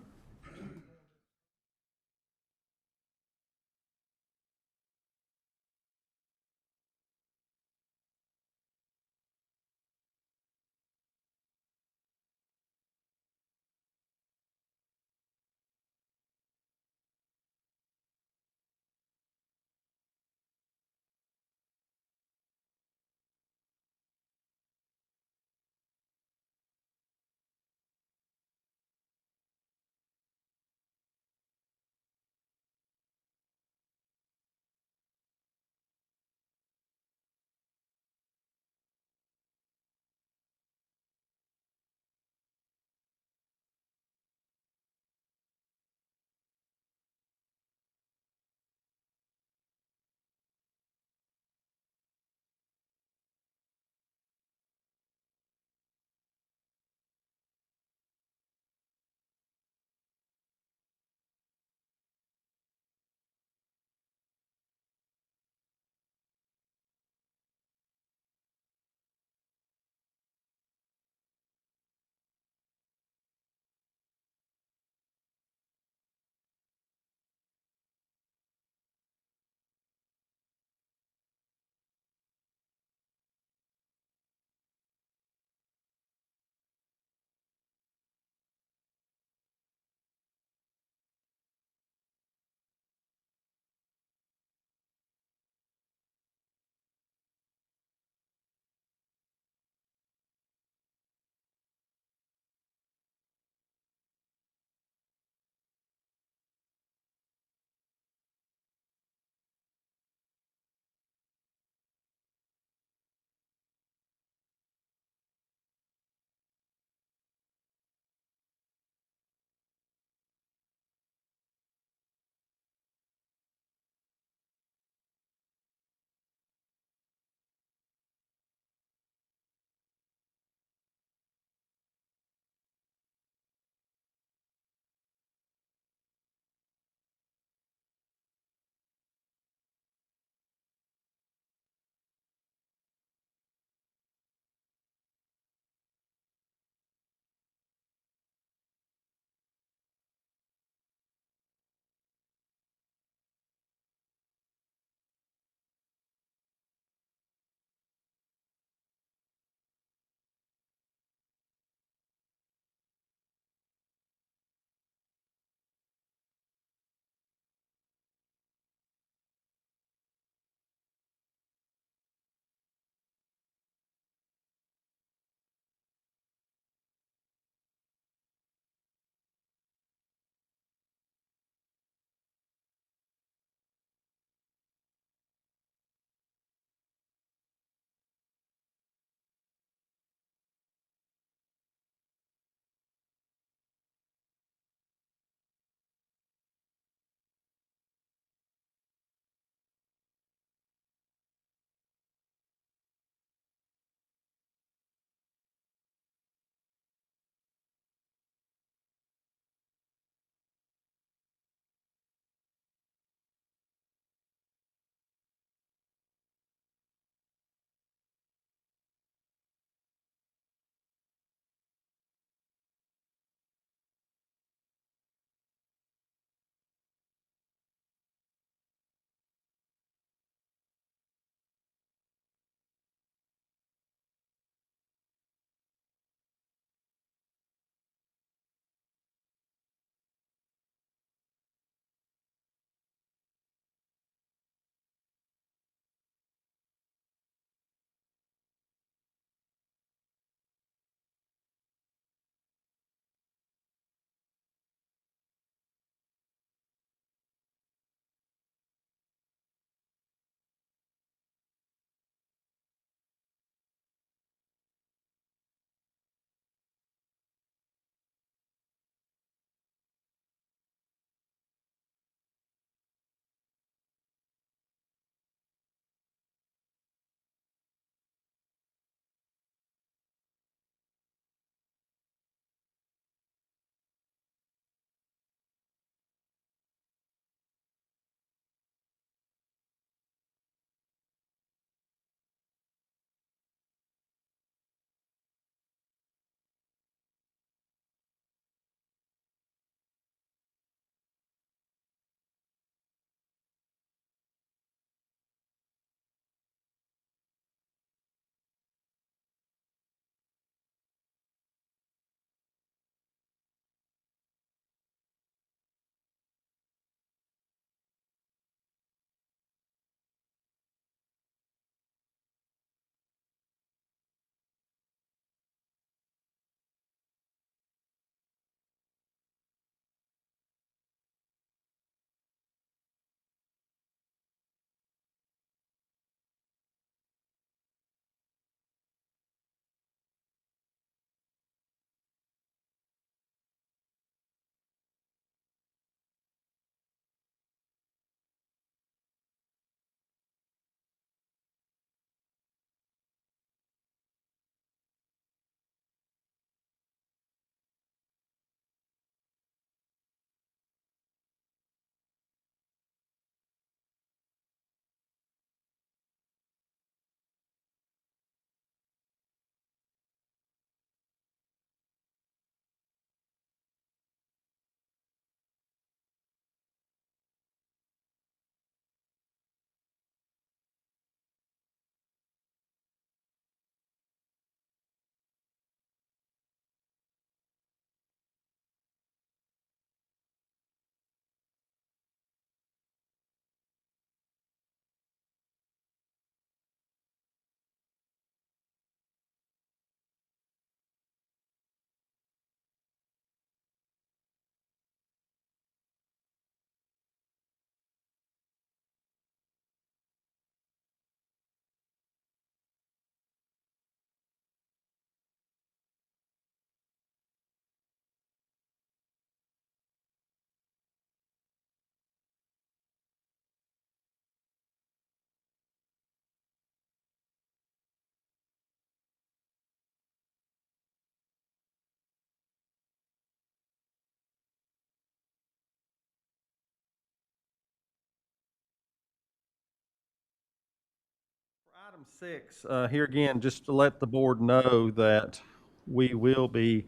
Item 6, here again, just to let the board know that we will be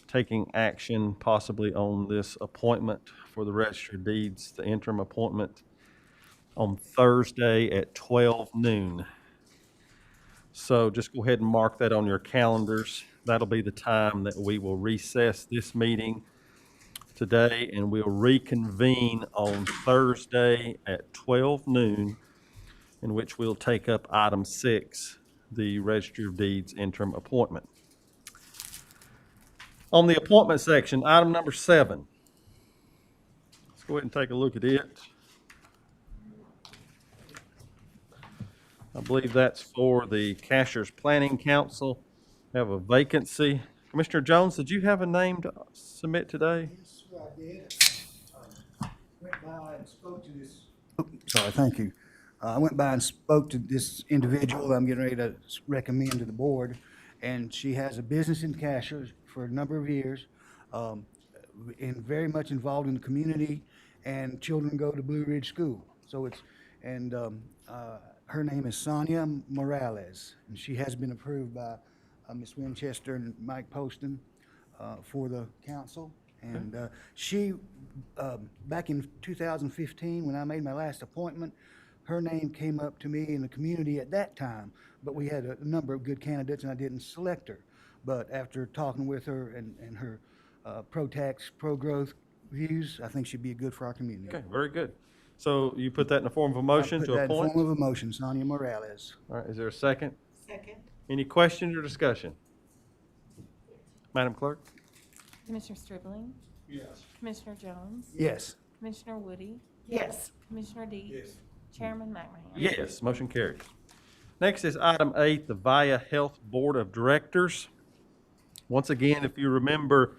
taking action possibly on this appointment for the Register of Deeds, the interim appointment, on Thursday at 12 noon. So just go ahead and mark that on your calendars. That'll be the time that we will recess this meeting today, and we'll reconvene on Thursday at 12 noon, in which we'll take up item 6, the Registry of Deeds interim appointment. On the appointment section, item number 7. Let's go ahead and take a look at it. I believe that's for the Cashers Planning Council. We have a vacancy. Commissioner Jones, did you have a name to submit today? Yes, I did. Went by and spoke to this. Sorry, thank you. I went by and spoke to this individual that I'm getting ready to recommend to the board, and she has a business in Cashers for a number of years, and very much involved in the community, and children go to Blue Ridge School. So it's, and her name is Sonia Morales, and she has been approved by Ms. Winchester and Mike Poston for the council. And she, back in 2015, when I made my last appointment, her name came up to me in the community at that time, but we had a number of good candidates, and I didn't select her. But after talking with her and her pro-tax, pro-growth views, I think she'd be good for our community. Okay, very good. So you put that in the form of a motion to Put that in appoint? form of a motion, Sonia Morales. All right, is there a second? Second. Any questions or discussion? Madam Clerk? Commissioner Stribling? Yes. Commissioner Jones? Yes. Commissioner Woody? Yes. Commissioner Deeds? Yes. Chairman McMahon? Yes, motion carries. Next is item 8, the VIA Health Board of Directors. Once again, if you remember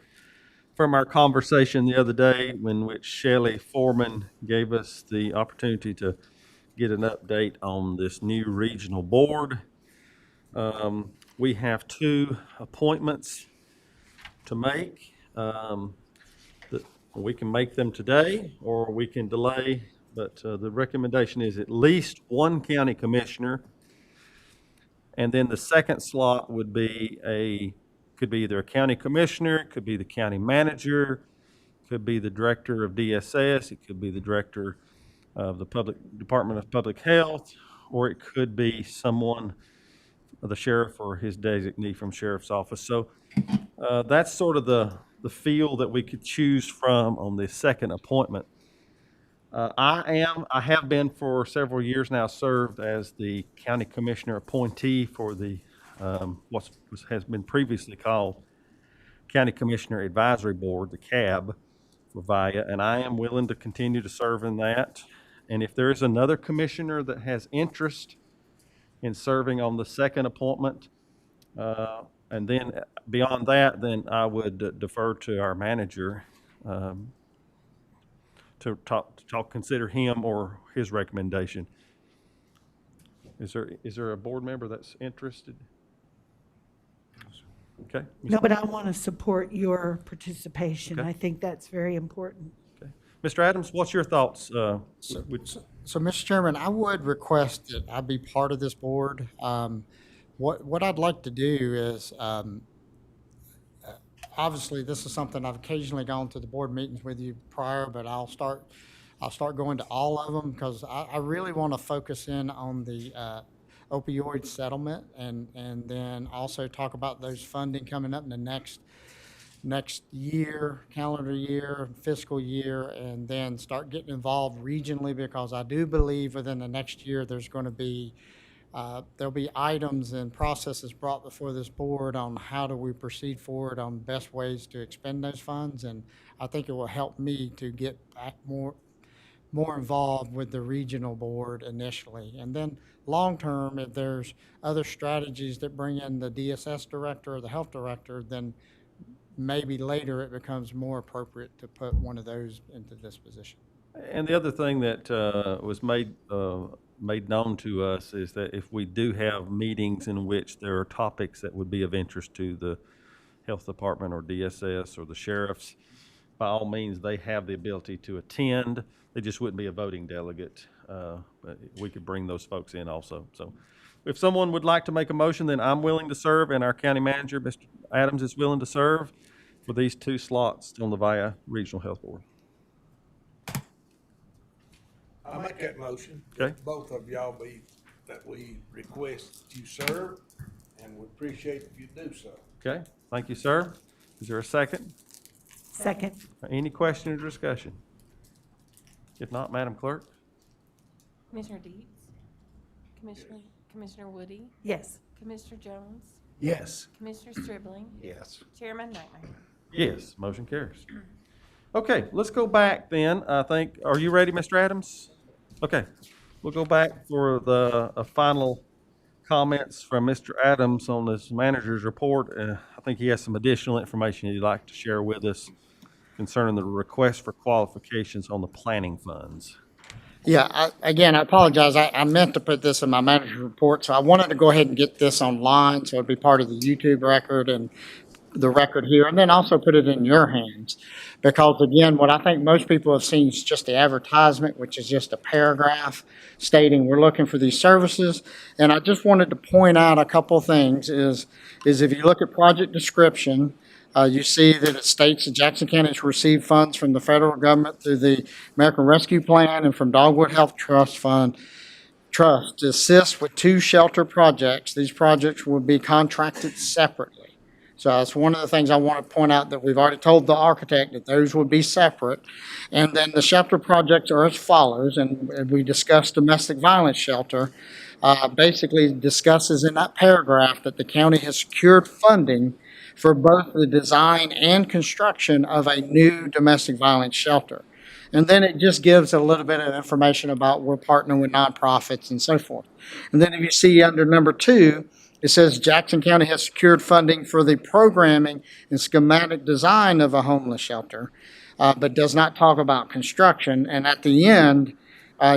from our conversation the other day, in which Shelley Foreman gave us the opportunity to get an update on this new regional board, we have 2 appointments to make. We can make them today, or we can delay, but the recommendation is at least 1 county commissioner. And then the second slot would be could be either a county commissioner, could be the county manager, could be the director of DSS, it could be the director of the Department of Public Health, or it could be someone, the sheriff or his designee from sheriff's office. So that's sort of the field that we could choose from on the second appointment. I have been for several years now served as the county commissioner appointee for the what has been previously called County Commissioner Advisory Board, the CAB, for VIA, and I am willing to continue to serve in that. And if there is another commissioner that has interest in serving on the second appointment, and then beyond that, then I would defer to our manager to consider him or his recommendation. Is there a board member that's interested? Okay. No, but I want to support your participation. Okay. I think that's very important. Mr. Adams, what's your thoughts? So, Mr. Chairman, I would request that I be part of this board. What I'd like to do is, obviously, this is something I've occasionally gone to the board meetings with you prior, but I'll start going to all of them, because I really want to focus in on the opioid settlement, and then also talk about those funding coming up in the next year, calendar year, fiscal year, and then start getting involved regionally, because I do believe within the next year there's going to be there'll be items and processes brought before this board on how do we proceed forward on best ways to expend those funds, and I think it will help me to get back more involved with the regional board initially. And then long-term, if there's other strategies that bring in the DSS director or the health director, then maybe later it becomes more appropriate to put one of those into this position. And the other thing that was made known to us is that if we do have meetings in which there are topics that would be of interest to the health department or DSS or the sheriffs, by all means, they have the ability to attend. They just wouldn't be a voting delegate. but we could bring those folks in also. So if someone would like to make a motion, then I'm willing to serve, and our county manager, Mr. Adams, is willing to serve for these 2 slots on the VIA Regional Health Board. I'll make that motion. Okay. Both of y'all that we request that you serve, and we appreciate if you do so. Okay, thank you, sir. Is there a second? Second. Any question or discussion? If not, Madam Clerk? Commissioner Deeds? Commissioner Woody? Yes. Commissioner Jones? Yes. Commissioner Stribling? Yes. Chairman McMahon? Yes, motion carries. Okay, let's go back then. I think, are you ready, Mr. Adams? Okay, we'll go back for the final comments from Mr. Adams on this manager's report. I think he has some additional information he'd like to share with us concerning the request for qualifications on the planning funds. Yeah, again, I apologize. I meant to put this in my manager's report, so I wanted to go ahead and get this online so it'd be part of the YouTube record and the record here, and then also put it in your hands. Because again, what I think most people have seen is just the advertisement, which is just a paragraph stating we're looking for these services. And I just wanted to point out a couple of things is if you look at project description, you see that it states that Jackson County has received funds from the federal government through the American Rescue Plan and from Dogwood Health Trust Fund to assist with 2 shelter projects. These projects will be contracted separately. So that's one of the things I want to point out, that we've already told the architect that those would be separate. And then the shelter projects are as follows, and we discussed domestic violence shelter. Basically discusses in that paragraph that the county has secured funding for both the design and construction of a new domestic violence shelter. And then it just gives a little bit of information about we're partnering with nonprofits and so forth. And then if you see under number 2, it says Jackson County has secured funding for the programming and schematic design of a homeless shelter, but does not talk about construction. And at the end,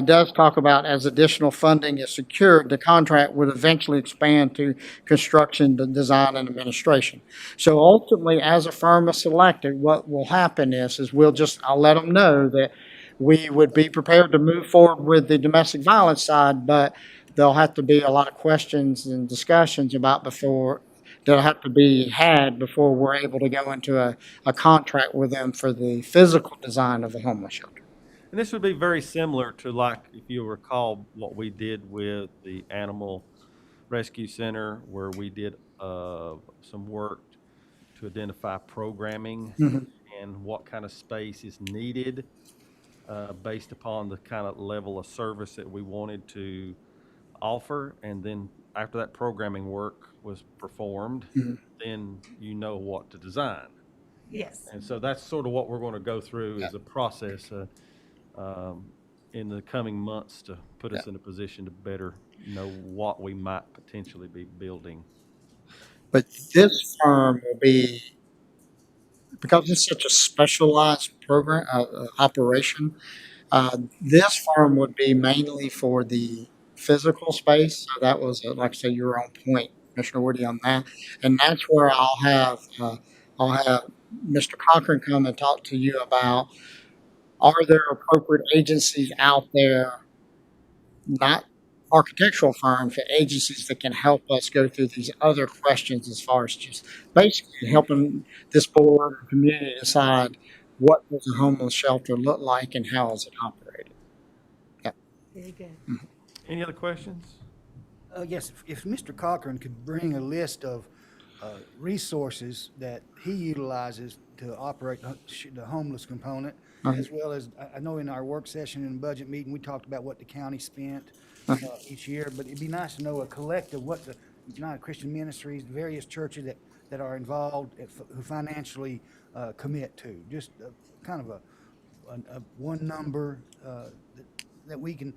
does talk about as additional funding is secured, the contract would eventually expand to construction, design, and administration. So ultimately, as a firm is selected, what will happen is I'll let them know that we would be prepared to move forward with the domestic violence side, but there'll have to be a lot of questions and discussions that'll have to be had before we're able to go into a contract with them for the physical design of the homeless shelter. And this would be very similar to, like, if you recall, what we did with the Animal Rescue Center, where we did some work to identify programming and what kind of space is needed based upon the kind of level of service that we wanted to offer. And then after that programming work was performed, then you know what to design. Yes. And so that's sort of what we're going to go through as a process in the coming months to put us in a position to better know what we might potentially be building. But this firm will be, because it's such a specialized program, operation, this firm would be mainly for the physical space. So that was, like I say, your own point, Commissioner Woody, on that. And that's where I'll have Mr. Cochran come and talk to you about, are there appropriate agencies out there, not architectural firms, but agencies that can help us go through these other questions as far as just basically helping this board or community decide what does a homeless shelter look like and how is it operated. Yeah. Very good. Any other questions? Yes, if Mr. Cochran could bring a list of resources that he utilizes to operate the homeless component, as well as, I know in our work session and budget meeting, we talked about what the county spent each year, but it'd be nice to know a collective, what the United Christian Ministries, various churches that are involved, who financially commit to. Just kind of a one number that we can,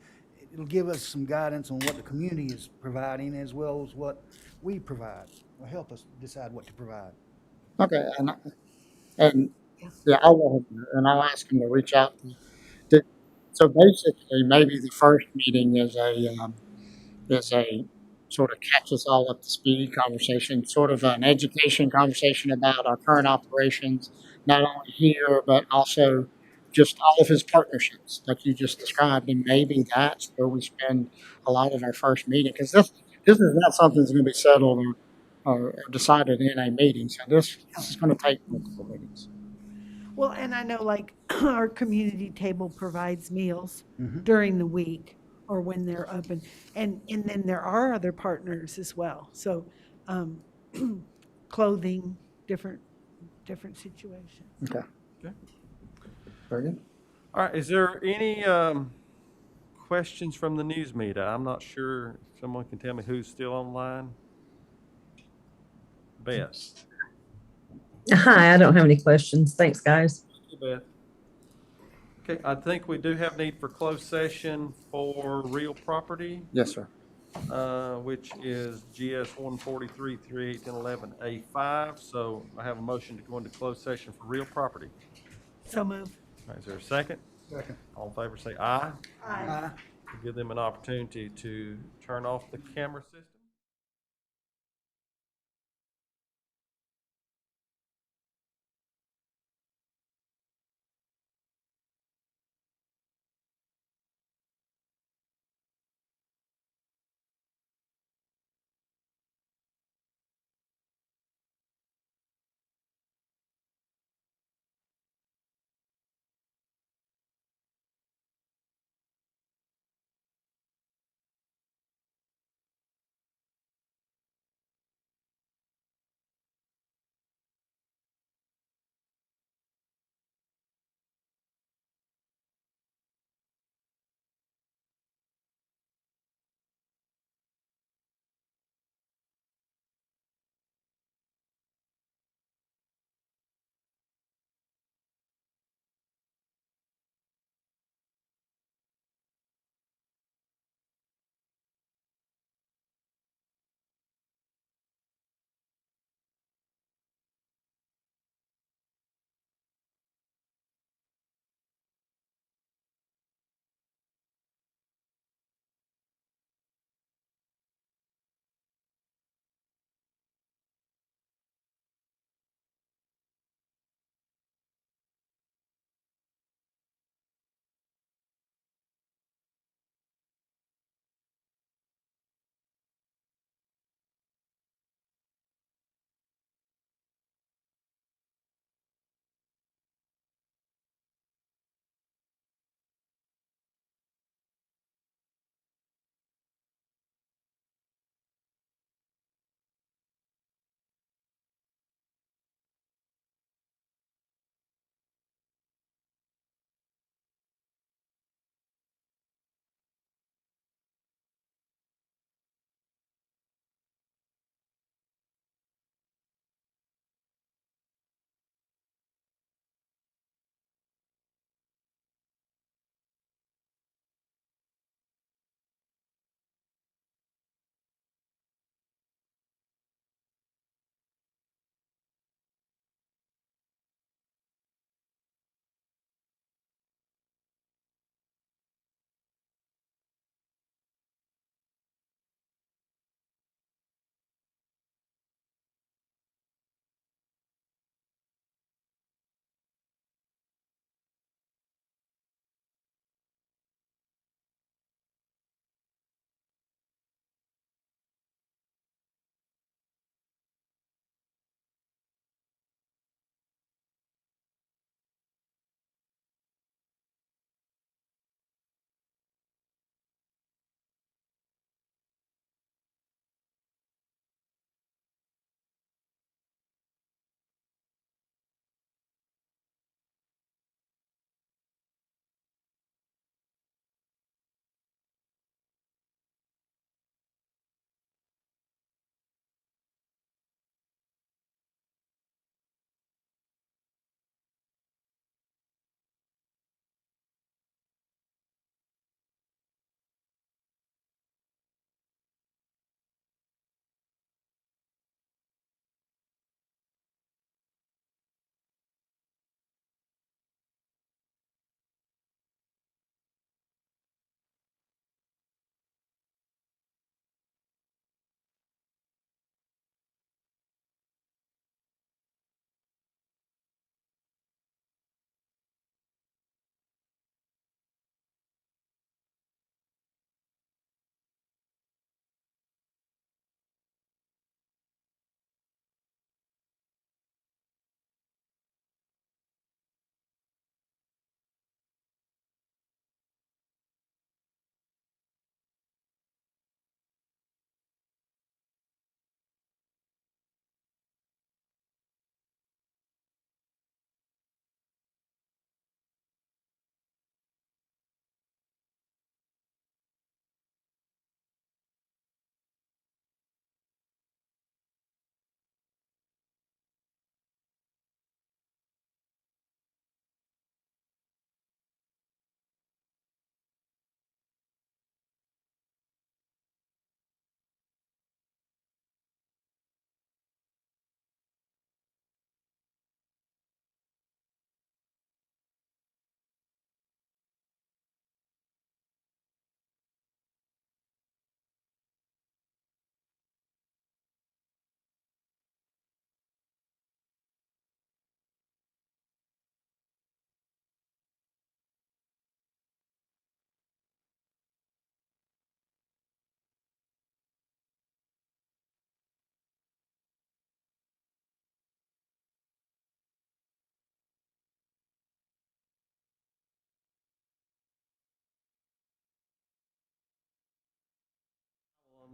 it'll give us some guidance on what the community is providing as well as what we provide, or help us decide what to provide. Okay, and yeah, I'll ask him to reach out. So basically, maybe the first meeting is a sort of catch us all up to speed conversation, sort of an education conversation about our current operations, not only here but also just all of his partnerships, like you just described, and maybe that's where we spend a lot of our first meeting, because this is not something that's going to be settled or decided in a meeting. So this is going to take multiple meetings. Well, and I know like our community table provides meals Mhm. during the week or when they're open. And then there are other partners as well. So, um, clothing, different situations. Okay. Okay. Very good. All right, is there any questions from the news media? I'm not sure if someone can tell me who's still online. Beth. Hi, I don't have any questions. Thanks, guys. Thank you, Beth. Okay, I think we do have need for closed session for real property, Yes, sir. which is GS 143, 31811A5. So I have a motion to go into closed session for real property. So move. All right, is there a second? Second. All in favor say aye. Aye. Give them an opportunity to turn off the camera system.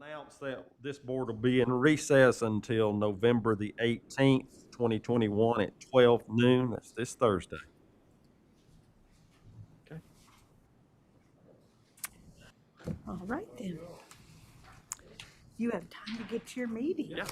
announce that this board will be in recess until November the 18th, 2021 at 12 noon. That's this Thursday. Okay. All right then. You have time to get to your meeting. Yeah.